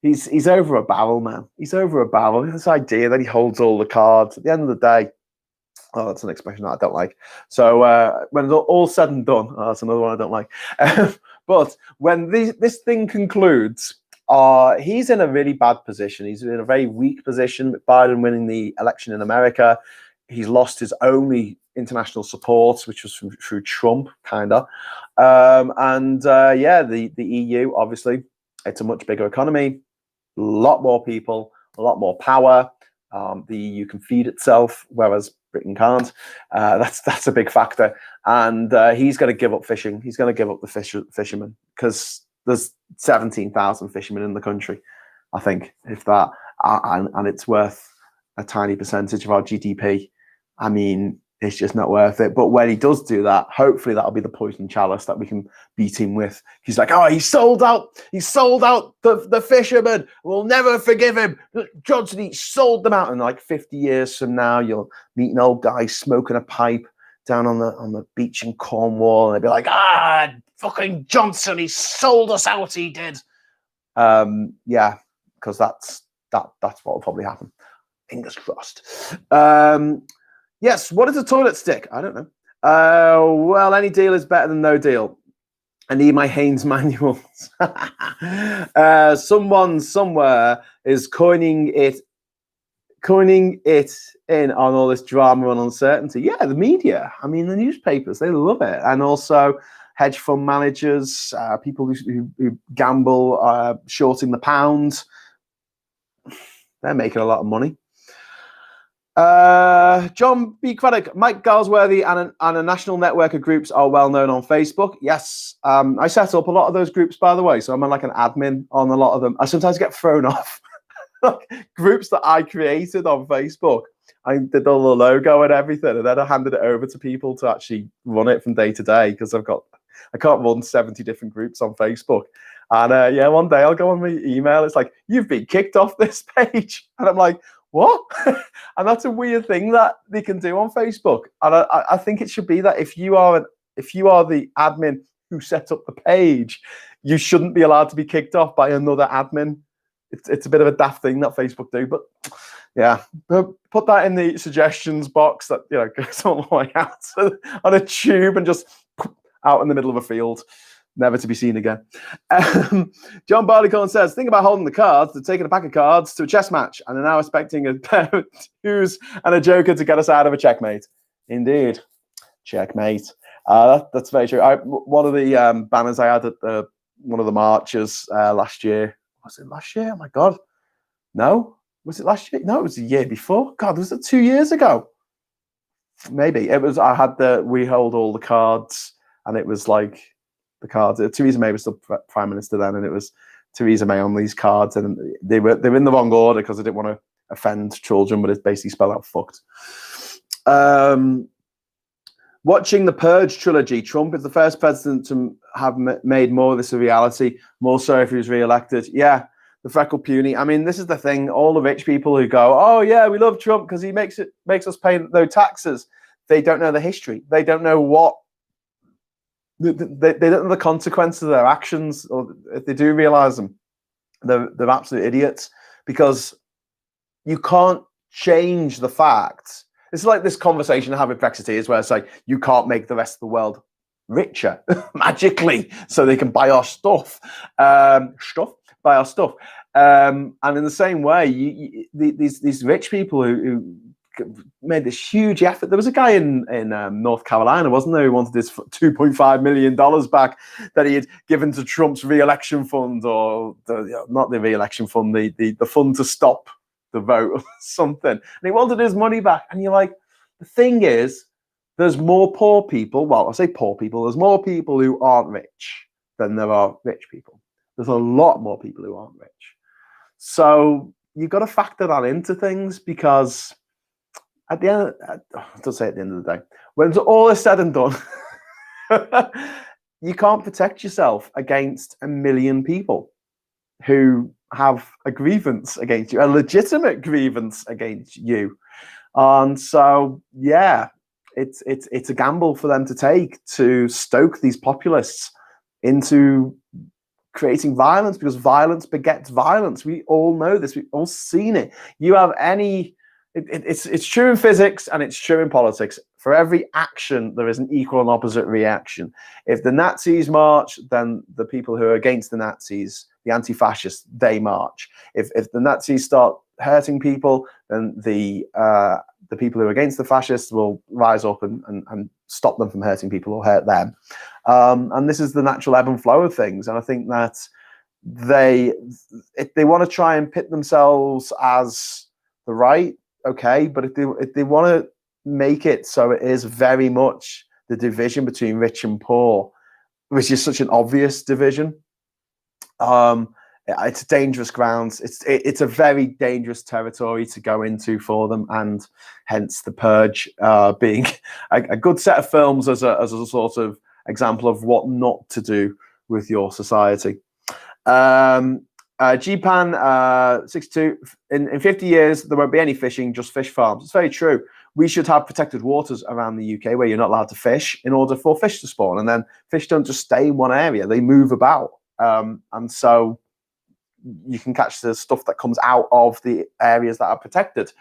[SPEAKER 1] he's over a barrel, man. He's over a barrel. This idea that he holds all the cards. At the end of the day, that's an expression that I don't like. So when it's all said and done, that's another one I don't like. But when this thing concludes, he's in a really bad position. He's in a very weak position with Biden winning the election in America. He's lost his only international support, which was through Trump, kind of. The EU, obviously, it's a much bigger economy, a lot more people, a lot more power. The EU can feed itself, whereas Britain can't. That's a big factor. And he's going to give up fishing. He's going to give up the fishermen because there's 17,000 fishermen in the country, I think, if that. And it's worth a tiny percentage of our GDP. I mean, it's just not worth it. But when he does do that, hopefully that'll be the poison chalice that we can beat him with. He's like, he sold out the fishermen. We'll never forgive him. Johnson, he sold them out. And like 50 years from now, you'll meet an old guy smoking a pipe down on the beach in Cornwall. And they'll be like, fucking Johnson, he sold us out, he did. Because that's what will probably happen. Fingers crossed. Yes, what is a toilet stick? I don't know. Well, any deal is better than no deal. I need my Haynes manuals. Someone somewhere is coining it in on all this drama and uncertainty. Yeah, the media. I mean, the newspapers, they love it. And also hedge fund managers, people who gamble, shorting the pound. They're making a lot of money. John B. Craddock, Mike Galsworthy and a national network of groups are well known on Facebook. Yes, I set up a lot of those groups, by the way, so I'm like an admin on a lot of them. I sometimes get thrown off groups that I created on Facebook. I did all the logo and everything, and then I handed it over to people to actually run it from day to day because I can't run 70 different groups on Facebook. And one day I'll go on my email. It's like, you've been kicked off this page, and I'm like, what? And that's a weird thing that they can do on Facebook. And I think it should be that if you are the admin who set up the page, you shouldn't be allowed to be kicked off by another admin. It's a bit of a daft thing that Facebook do, but yeah, put that in the suggestions box that goes all the way out on a tube and just out in the middle of a field. Never to be seen again. John Barleycorn says, think about holding the cards. They're taking a pack of cards to a chess match and are now expecting a pair of twos and a joker to get us out of a checkmate. Indeed. Checkmate. That's very true. One of the banners I had at one of the marches last year. Was it last year? Oh, my God. No? Was it last year? No, it was the year before. God, was it 2 years ago? Maybe. It was. I had we hold all the cards, and it was like, the cards. Theresa May was still Prime Minister then, and it was Theresa May on these cards, and they were in the wrong order because I didn't want to offend children, but it's basically spelled out fucked. Watching the Purge trilogy, Trump is the first president to have made more of this a reality, more so if he was re-elected. Yeah, the freckle puny. I mean, this is the thing. All the rich people who go, oh yeah, we love Trump because he makes us pay no taxes. They don't know the history. They don't know what. They don't know the consequences of their actions, or if they do realize them, they're absolute idiots, because you can't change the facts. It's like this conversation I have with Brexiteers where it's like, you can't make the rest of the world richer magically, so they can buy our stuff, buy our stuff. And in the same way, these rich people who made this huge effort. There was a guy in North Carolina, wasn't there, who wanted his $2.5 million back that he had given to Trump's re-election fund, or not the re-election fund, the fund to stop the vote or something. And he wanted his money back. And you're like, the thing is, there's more poor people. Well, I say poor people. There's more people who aren't rich than there are rich people. There's a lot more people who aren't rich. So you've got to factor that into things, because at the end, don't say at the end of the day, when all is said and done, you can't protect yourself against 1 million people who have a grievance against you, a legitimate grievance against you. And so, yeah, it's a gamble for them to take, to stoke these populists into creating violence, because violence begets violence. We all know this. We've all seen it. You have any... It's true in physics and it's true in politics. For every action, there is an equal and opposite reaction. If the Nazis march, then the people who are against the Nazis, the anti-fascists, they march. If the Nazis start hurting people, then the people who are against the fascists will rise up and stop them from hurting people or hurt them. And this is the natural ebb and flow of things. And I think that if they want to try and pit themselves as the right, okay, but if they want to make it so it is very much the division between rich and poor, which is such an obvious division, it's dangerous grounds. It's a very dangerous territory to go into for them, and hence The Purge being a good set of films as a sort of example of what not to do with your society. GPAN 62, in 50 years, there won't be any fishing, just fish farms. It's very true. We should have protected waters around the UK where you're not allowed to fish in order for fish to spawn. And then fish don't just stay in one area, they move about. And so you can catch the stuff that comes out of the areas that are protected.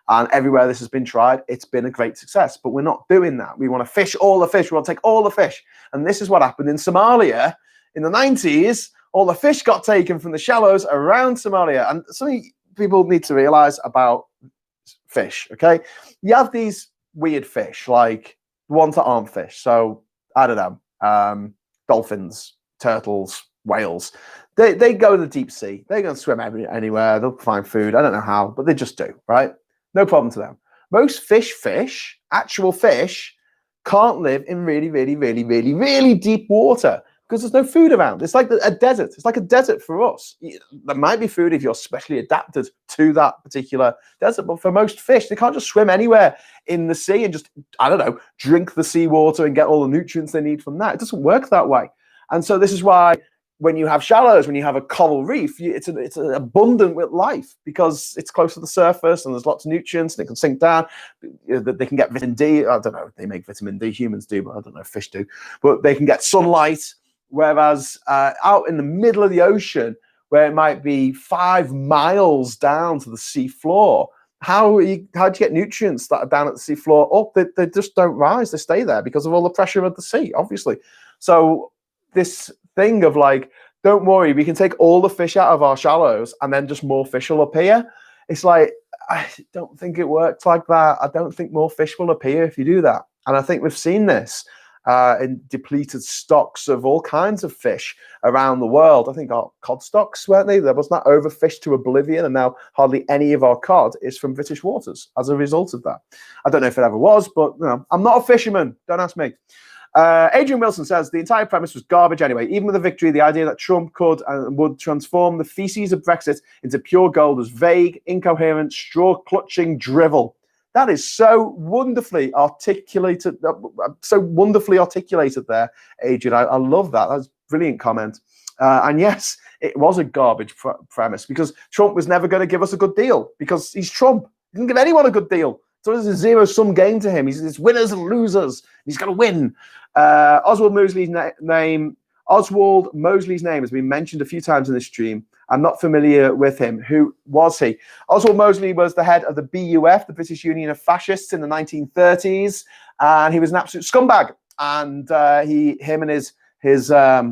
[SPEAKER 1] And everywhere this has been tried, it's been a great success. But we're not doing that. We want to fish all the fish. We want to take all the fish. And this is what happened in Somalia in the 90s. All the fish got taken from the shallows around Somalia. And something people need to realize about fish, okay? You have these weird fish, like the ones that aren't fish. So, I don't know, dolphins, turtles, whales. They go to the deep sea. They can swim anywhere. They'll find food. I don't know how, but they just do, right? No problem to them. Most fish, actual fish, can't live in really, really, really, really, really deep water, because there's no food around. It's like a desert. It's like a desert for us. There might be food if you're specially adapted to that particular desert, but for most fish, they can't just swim anywhere in the sea and just, I don't know, drink the seawater and get all the nutrients they need from that. It doesn't work that way. And so this is why when you have shallows, when you have a coral reef, it's abundant with life, because it's close to the surface and there's lots of nutrients and it can sink down. They can get vitamin D. I don't know if they make vitamin D. Humans do, but I don't know if fish do. But they can get sunlight. Whereas out in the middle of the ocean, where it might be 5 miles down to the sea floor, how do you get nutrients that are down at the sea floor up? They just don't rise. They stay there because of all the pressure of the sea, obviously. So this thing of like, don't worry, we can take all the fish out of our shallows and then just more fish will appear. It's like, I don't think it works like that. I don't think more fish will appear if you do that. And I think we've seen this in depleted stocks of all kinds of fish around the world. I think our cod stocks, weren't they? There was that overfished to oblivion, and now hardly any of our cod is from British waters as a result of that. I don't know if it ever was, but you know, I'm not a fisherman. Don't ask me. Adrian Wilson says the entire premise was garbage anyway. Even with a victory, the idea that Trump could and would transform the feces of Brexit into pure gold was vague, incoherent, straw-clutching drivel. That is so wonderfully articulated, there, Adrian. I love that. That's a brilliant comment. And yes, it was a garbage premise, because Trump was never going to give us a good deal, because he's Trump. He didn't give anyone a good deal. So it's a zero-sum game to him. It's winners and losers. He's got to win. Oswald Mosley's name has been mentioned a few times in this stream. I'm not familiar with him. Who was he? Oswald Mosley was the head of the BUF, the British Union of Fascists, in the 1930s, and he was an absolute scumbag. and him and his I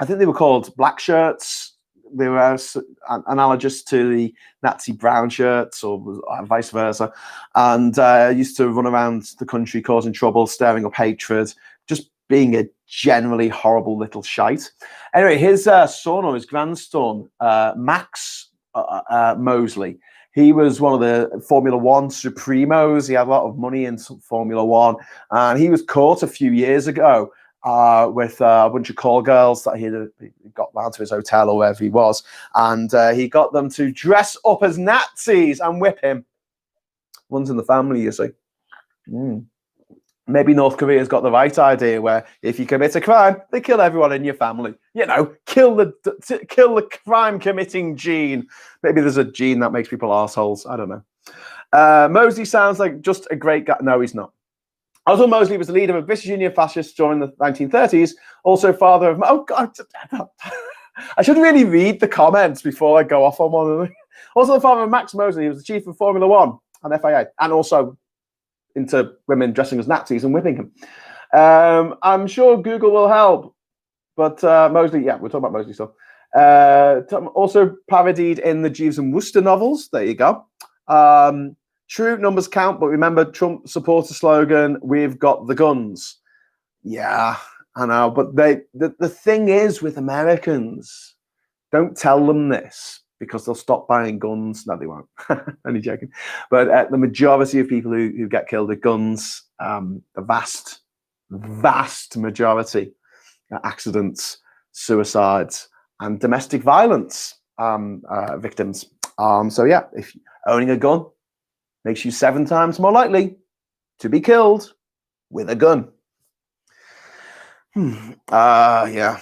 [SPEAKER 1] think they were called black shirts. They were analogous to the Nazi brown shirts, or vice versa, and used to run around the country causing trouble, stirring up hatred, just being a generally horrible little shite. Anyway, his son or his grandson, Max Mosley, he was one of the Formula One supremos. He had a lot of money in Formula One, and he was caught a few years ago with a bunch of call girls that he got round to his hotel or wherever he was, and he got them to dress up as Nazis and whip him. One's in the family, you see. Maybe North Korea's got the right idea, where if you commit a crime, they kill everyone in your family. You know, kill the crime-committing gene. Maybe there's a gene that makes people assholes. I don't know. Mosley sounds like just a great guy. No, he's not. Oswald Mosley was the leader of British Union fascists during the 1930s, also father of... Oh, God. I should really read the comments before I go off on one of them. Also the father of Max Mosley. He was the chief of Formula One and FIA, and also into women dressing as Nazis and whipping him. I'm sure Google will help, but Mosley, yeah, we're talking about Mosley stuff. Also parodied in the Jeeves and Wooster novels. There you go. True, numbers count, but remember Trump supporter slogan, "We've got the guns." Yeah, I know, but the thing is with Americans, don't tell them this because they'll stop buying guns. No, they won't. Only joking. But the majority of people who get killed with guns, the vast majority, accidents, suicides, and domestic violence victims. So yeah, if owning a gun makes you 7 times more likely to be killed with a gun. Yeah.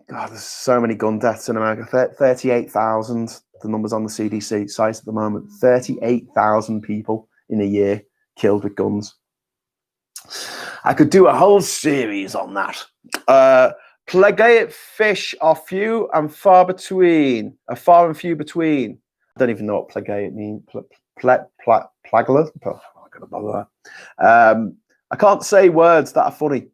[SPEAKER 1] God, there's so many gun deaths in America. 38,000, the numbers on the CDC site at the moment. 38,000 people in a year killed with guns. I could do a whole series on that. Pelagic fish are few and far between. Far and few between. I don't even know what pelagic means. Plagler? I'm not going to bother that. I can't say words that are funny.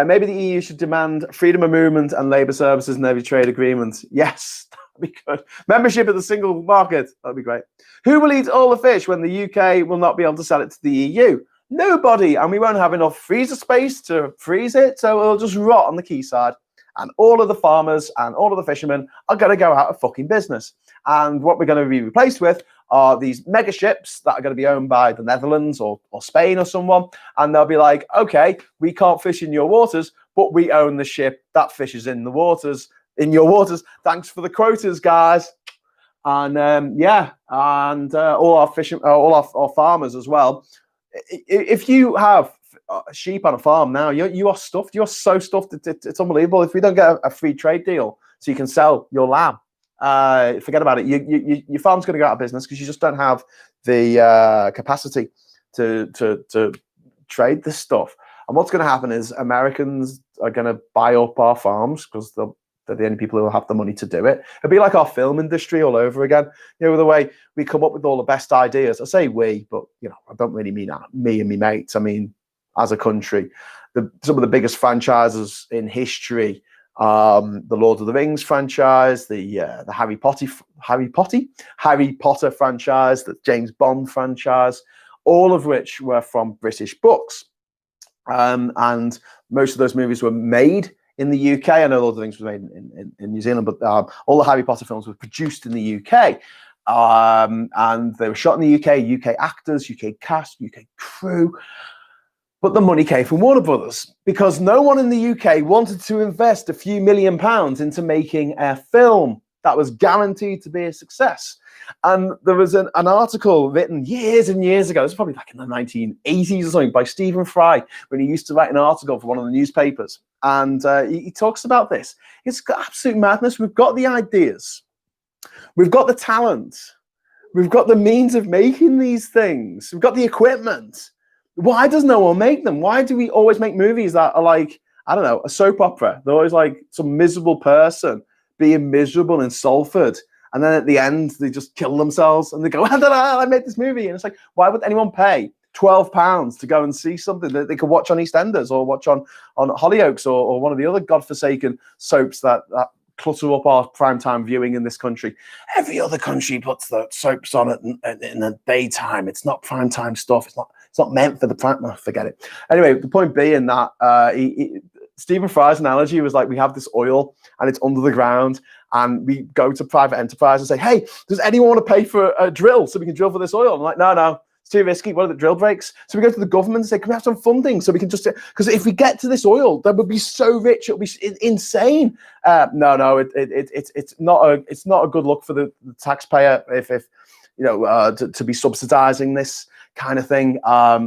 [SPEAKER 1] Maybe the EU should demand freedom of movement and labour services in every trade agreement. Yes, that'd be good. Membership of the single market. That'd be great. Who will eat all the fish when the UK will not be able to sell it to the EU? Nobody. And we won't have enough freezer space to freeze it, so it'll just rot on the quayside. And all of the farmers and all of the fishermen are going to go out of fucking business. And what we're going to be replaced with are these mega ships that are going to be owned by the Netherlands or Spain or someone. And they'll be like, okay, we can't fish in your waters, but we own the ship that fishes in the waters, in your waters. Thanks for the quotas, guys. And yeah, and all our fishermen, all our farmers as well. If you have sheep on a farm now, you are stuffed. You're so stuffed. It's unbelievable. If we don't get a free trade deal so you can sell your lamb, forget about it. Your farm's going to go out of business because you just don't have the capacity to trade this stuff. And what's going to happen is Americans are going to buy up our farms because they're the only people who will have the money to do it. It'll be like our film industry all over again. You know, the way we come up with all the best ideas. I say we, but you know, I don't really mean me and me mates. I mean, as a country, some of the biggest franchises in history, the Lord of the Rings franchise, the Harry Potter franchise, the James Bond franchise, all of which were from British books. And most of those movies were made in the UK. I know Lord of the Rings was made in New Zealand, but all the Harry Potter films were produced in the UK. And they were shot in the UK actors, UK cast, UK crew. But the money came from Warner Brothers because no one in the UK wanted to invest a few £1 million into making a film that was guaranteed to be a success. And there was an article written years and years ago, it was probably like in the 1980s or something, by Stephen Fry, when he used to write an article for one of the newspapers. And he talks about this. It's absolute madness. We've got the ideas. We've got the talent. We've got the means of making these things. We've got the equipment. Why does no one make them? Why do we always make movies that are like, I don't know, a soap opera? They're always like some miserable person being miserable in Salford. And then at the end, they just kill themselves and they go, I made this movie. And it's like, why would anyone pay £12 to go and see something that they could watch on EastEnders or watch on Hollyoaks or one of the other godforsaken soaps that clutter up our primetime viewing in this country. Every other country puts the soaps on in the daytime. It's not primetime stuff. It's not meant for the prime. Oh, forget it. Anyway, the point being that Stephen Fry's analogy was like, we have this oil and it's under the ground, and we go to private enterprise and say, hey, does anyone want to pay for a drill so we can drill for this oil? I'm like, no, it's too risky. What are the drill breaks? So we go to the government and say, can we have some funding so we can just, because if we get to this oil, then we'll be so rich, it'll be insane. No, it's not a good look for the taxpayer if to be subsidizing this kind of thing.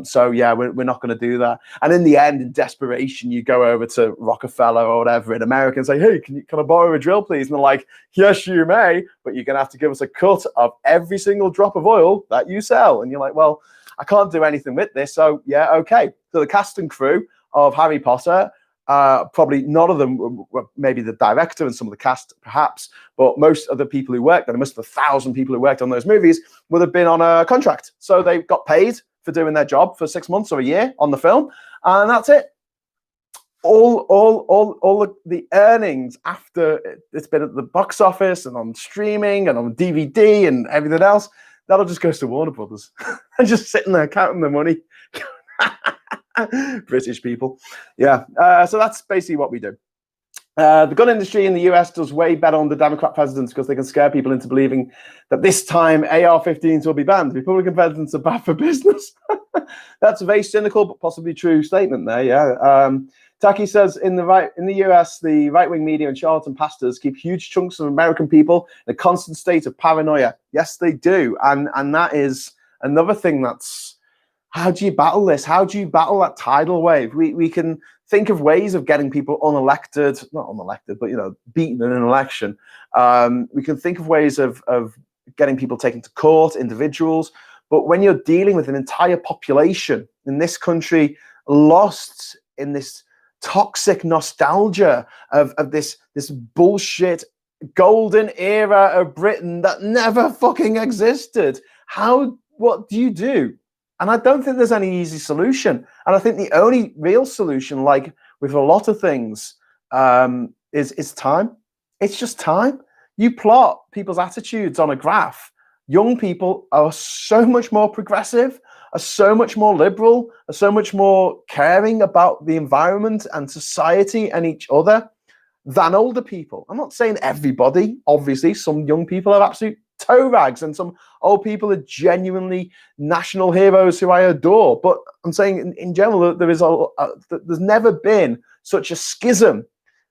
[SPEAKER 1] So yeah, we're not going to do that. And in the end, in desperation, you go over to Rockefeller or whatever in America and say, hey, can I borrow a drill, please? And they're like, yes, you may, but you're going to have to give us a cut of every single drop of oil that you sell. And you're like, well, I can't do anything with this. So yeah, okay. So the cast and crew of Harry Potter, probably none of them were maybe the director and some of the cast perhaps, but most of the people who worked, and most of the 1,000 people who worked on those movies would have been on a contract. So they got paid for doing their job for 6 months or a year on the film, and that's it. All the earnings after it's been at the box office and on streaming and on DVD and everything else, that'll just goes to Warner Brothers. And just sitting there counting the money. British people. Yeah. So that's basically what we do. The gun industry in the US does way better under Democrat presidents because they can scare people into believing that this time AR-15s will be banned. Republican presidents are bad for business. That's a very cynical but possibly true statement there. Yeah. Taki says in the US, the right-wing media and charlatan pastors keep huge chunks of American people in a constant state of paranoia. Yes, they do. And that is another thing that's, how do you battle this? How do you battle that tidal wave? We can think of ways of getting people unelected, not unelected, but beaten in an election. We can think of ways of getting people taken to court, individuals. But when you're dealing with an entire population in this country lost in this toxic nostalgia of this bullshit golden era of Britain that never fucking existed, what do you do? And I don't think there's any easy solution. And I think the only real solution, like with a lot of things, is time. It's just time. You plot people's attitudes on a graph. Young people are so much more progressive, are so much more liberal, are so much more caring about the environment and society and each other than older people. I'm not saying everybody. Obviously, some young people are absolute toe rags, and some old people are genuinely national heroes who I adore. But I'm saying in general, there's never been such a schism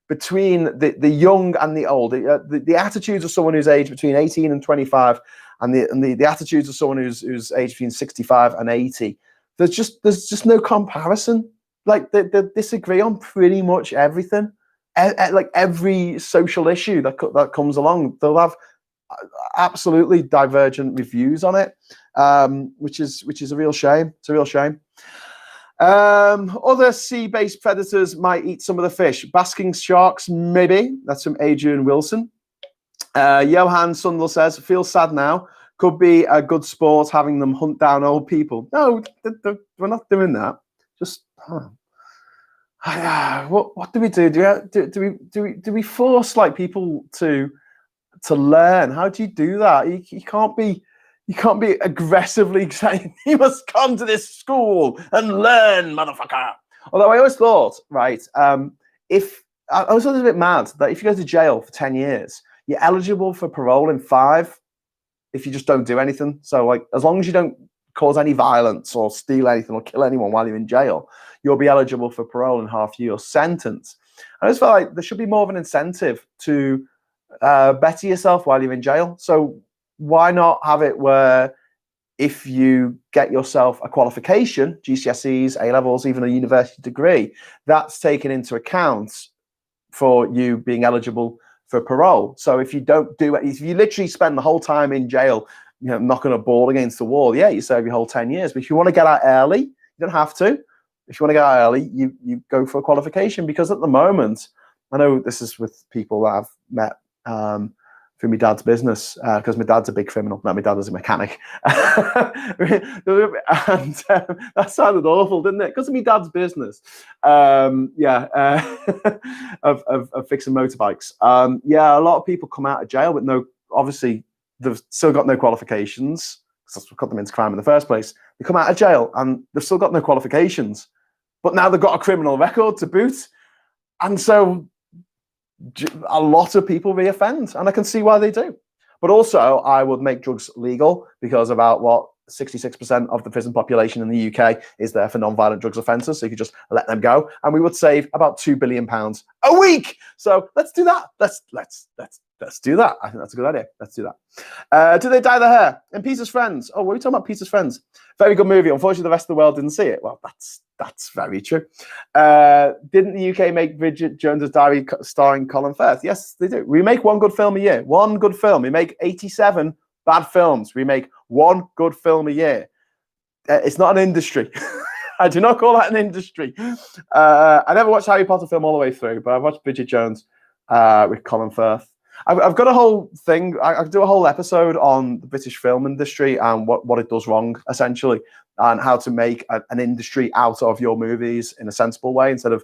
[SPEAKER 1] between the young and the old. The attitudes of someone who's aged between 18 and 25, and the attitudes of someone who's aged between 65 and 80. There's just no comparison. Like they disagree on pretty much everything. Like every social issue that comes along, they'll have absolutely divergent reviews on it, which is a real shame. It's a real shame. Other sea-based predators might eat some of the fish. Basking sharks, maybe. That's from Adrian Wilson. Johan Sundell says, feels sad now. Could be a good sport having them hunt down old people. No, we're not doing that. Just what do we do? Do we force like people to learn? How do you do that? You can't be aggressively saying you must come to this school and learn, motherfucker. Although I always thought, right, if I was always a bit mad that if you go to jail for 10 years, you're eligible for parole in 5 if you just don't do anything. So like, as long as you don't cause any violence or steal anything or kill anyone while you're in jail, you'll be eligible for parole in half your sentence. I just felt like there should be more of an incentive to better yourself while you're in jail. So why not have it where if you get yourself a qualification, GCSEs, A-levels, even a university degree, that's taken into account for you being eligible for parole. So if you don't do it, if you literally spend the whole time in jail, knocking a ball against the wall, yeah, you serve your whole 10 years. But if you want to get out early, you don't have to. If you want to get out early, you go for a qualification, because at the moment, I know this is with people that I've met through my dad's business because my dad's a big criminal. No, my dad was a mechanic. And that sounded awful, didn't it? Because of my dad's business. Of fixing motorbikes. A lot of people come out of jail with obviously, they've still got no qualifications. That's what got them into crime in the first place. They come out of jail and they've still got no qualifications. But now they've got a criminal record to boot. And so a lot of people reoffend, and I can see why they do. But also, I would make drugs legal because about 66% of the prison population in the UK is there for non-violent drugs offences. So you could just let them go, and we would save about £2 billion a week. So let's do that. Let's do that. I think that's a good idea. Let's do that. Do they dye their hair? In Peter's Friends. Oh, what are we talking about? Peter's Friends. Very good movie. Unfortunately, the rest of the world didn't see it. Well, that's very true. Didn't the UK make Bridget Jones's Diary starring Colin Firth? Yes, they do. We make one good film a year. One good film. We make 87 bad films. We make one good film a year. It's not an industry. I do not call that an industry. I never watched Harry Potter film all the way through, but I've watched Bridget Jones with Colin Firth. I've got a whole thing. I could do a whole episode on the British film industry and what it does wrong, essentially, and how to make an industry out of your movies in a sensible way instead of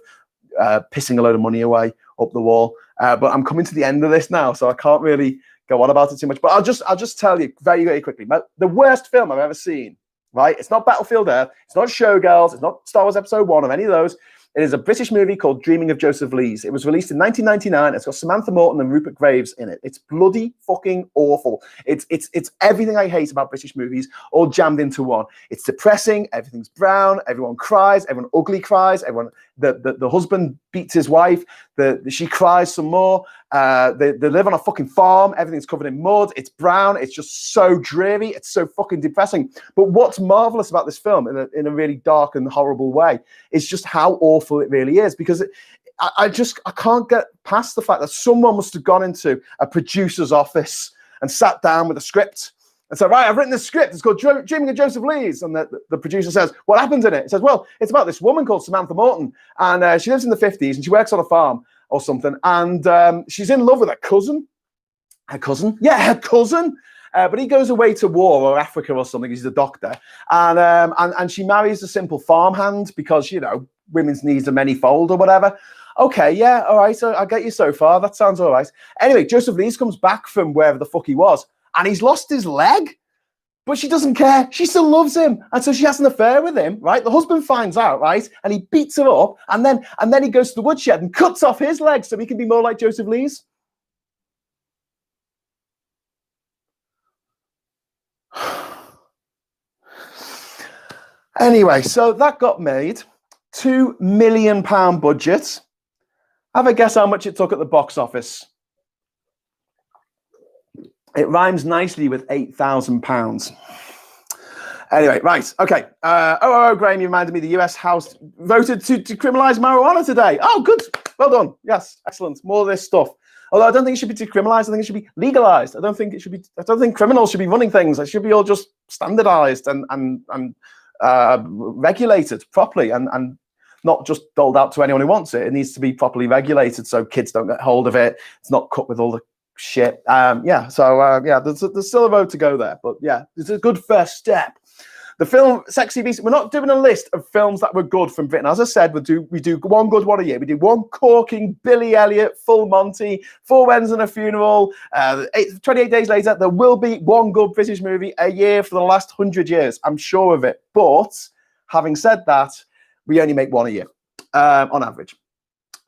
[SPEAKER 1] pissing a load of money away up the wall. But I'm coming to the end of this now, so I can't really go on about it too much. But I'll just tell you very, very quickly. The worst film I've ever seen, right? It's not Battlefield Earth. It's not Showgirls. It's not Star Wars Episode 1 or any of those. It is a British movie called Dreaming of Joseph Lees. It was released in 1999. It's got Samantha Morton and Rupert Graves in it. It's bloody fucking awful. It's everything I hate about British movies all jammed into one. It's depressing. Everything's brown. Everyone cries. Everyone ugly cries. The husband beats his wife. She cries some more. They live on a fucking farm. Everything's covered in mud. It's brown. It's just so dreary. It's so fucking depressing. But what's marvelous about this film in a really dark and horrible way is just how awful it really is, because I can't get past the fact that someone must have gone into a producer's office and sat down with a script and said, right, I've written this script. It's called Dreaming of Joseph Lees. And the producer says, what happens in it? It says, well, it's about this woman called Samantha Morton. And she lives in the 50s and she works on a farm or something. And she's in love with her cousin. Her cousin? Yeah, her cousin. But he goes away to war or Africa or something. He's a doctor. And she marries a simple farmhand because, women's needs are manyfold or whatever. Okay, yeah, all right. So I'll get you so far. That sounds all right. Anyway, Joseph Lees comes back from wherever the fuck he was. And he's lost his leg, but she doesn't care. She still loves him. And so she has an affair with him, right? The husband finds out, right? And he beats her up. And then he goes to the woodshed and cuts off his leg so he can be more like Joseph Lees. Anyway, so that got made. £2 million budget. Have a guess how much it took at the box office. It rhymes nicely with £8,000. Anyway, right, okay. Graham, you reminded me the US House voted to decriminalize marijuana today. Oh, good. Well done. Yes, excellent. More of this stuff. Although I don't think it should be decriminalized. I think it should be legalized. I don't think criminals should be running things. It should be all just standardized and regulated properly and not just doled out to anyone who wants it. It needs to be properly regulated so kids don't get hold of it. It's not cut with all the shit. There's still a road to go there, but yeah, it's a good first step. The film Sexy Beast, we're not doing a list of films that were good from Britain. As I said, we do one good one a year. We do one corking Billy Elliot, Full Monty, Four Weddings and a Funeral. 28 days later, there will be one good British movie a year for the last 100 years. I'm sure of it. But having said that, we only make one a year on average.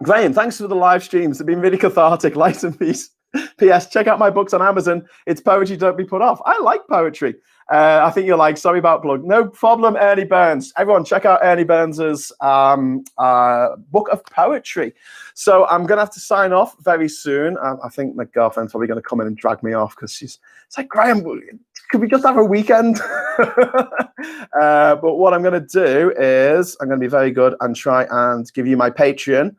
[SPEAKER 1] Graham, thanks for the live streams. They've been really cathartic. Light and peace. P.S. Check out my books on Amazon. It's poetry, don't be put off. I like poetry. I think you're like, sorry about plug. No problem, Ernie Burns. Everyone, check out Ernie Burns's book of poetry. So I'm going to have to sign off very soon. I think my girlfriend's probably going to come in and drag me off because it's like, Graham, could we just have a weekend? But what I'm going to do is I'm going to be very good and try and give you my Patreon.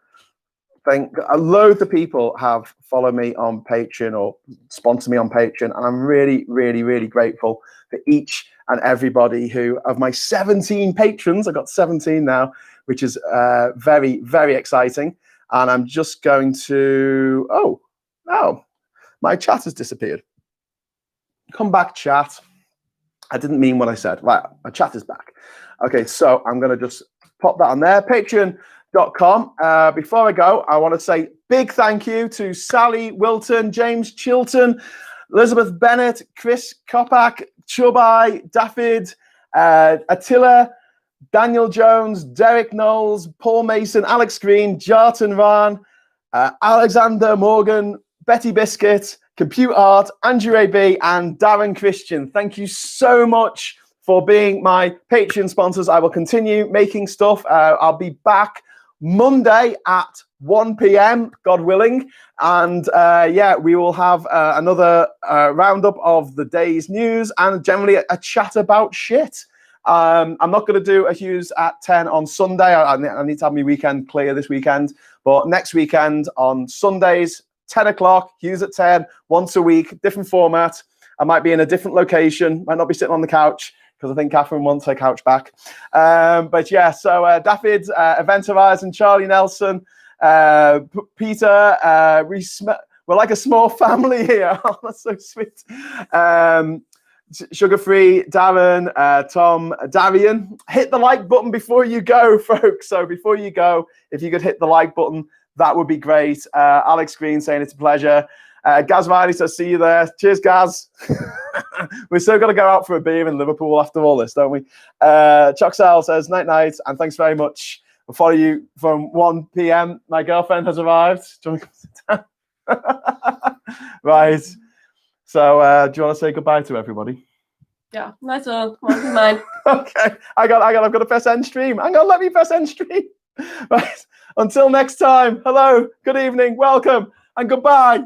[SPEAKER 1] A load of people have followed me on Patreon or sponsored me on Patreon, and I'm really, really, really grateful for each and everybody who, of my 17 patrons, I've got 17 now, which is very, very exciting. And I'm just going to, My chat has disappeared. Come back, chat. I didn't mean what I said. Right, my chat is back. Okay, so I'm going to just pop that on there. Patreon.com. Before I go, I want to say big thank you to Sally Wilton, James Chilton, Elizabeth Bennett, Chris Kopak, Chubai, David, Attila, Daniel Jones, Derek Knowles, Paul Mason, Alex Green, Jarton Ran, Alexander Morgan, Betty Biscuit, Compute Art, Andrew A.B. and Darren Christian. Thank you so much for being my Patreon sponsors. I will continue making stuff. I'll be back Monday at 1 p.m, God willing. And yeah, we will have another roundup of the day's news and generally a chat about shit. I'm not going to do a Hughes at 10 on Sunday. I need to have my weekend clear this weekend. But next weekend on Sundays, 10 o'clock, Hughes at 10, once a week, different format. I might be in a different location, might not be sitting on the couch because I think Catherine wants her couch back. But yeah, so David, Event Horizon, Charlie Nelson, Peter, we're like a small family here. Oh, that's so sweet. Sugar Free, Darren, Tom, Darian. Hit the like button before you go, folks. So before you go, if you could hit the like button, that would be great. Alex Green saying it's a pleasure. Gaz Riley says, see you there. Cheers, Gaz. We're still going to go out for a beer in Liverpool after all this, don't we? Choxel says, night, night, and thanks very much. I'll follow you from 1 p.m. My girlfriend has arrived. Do you want to come sit down? Right. So do you want to say goodbye to everybody?
[SPEAKER 2] Yeah, nice one. Come on, be mine.
[SPEAKER 1] Okay. I've got to press end stream. Hang on, let me press end stream. Right. Until next time, hello, good evening, welcome, and goodbye.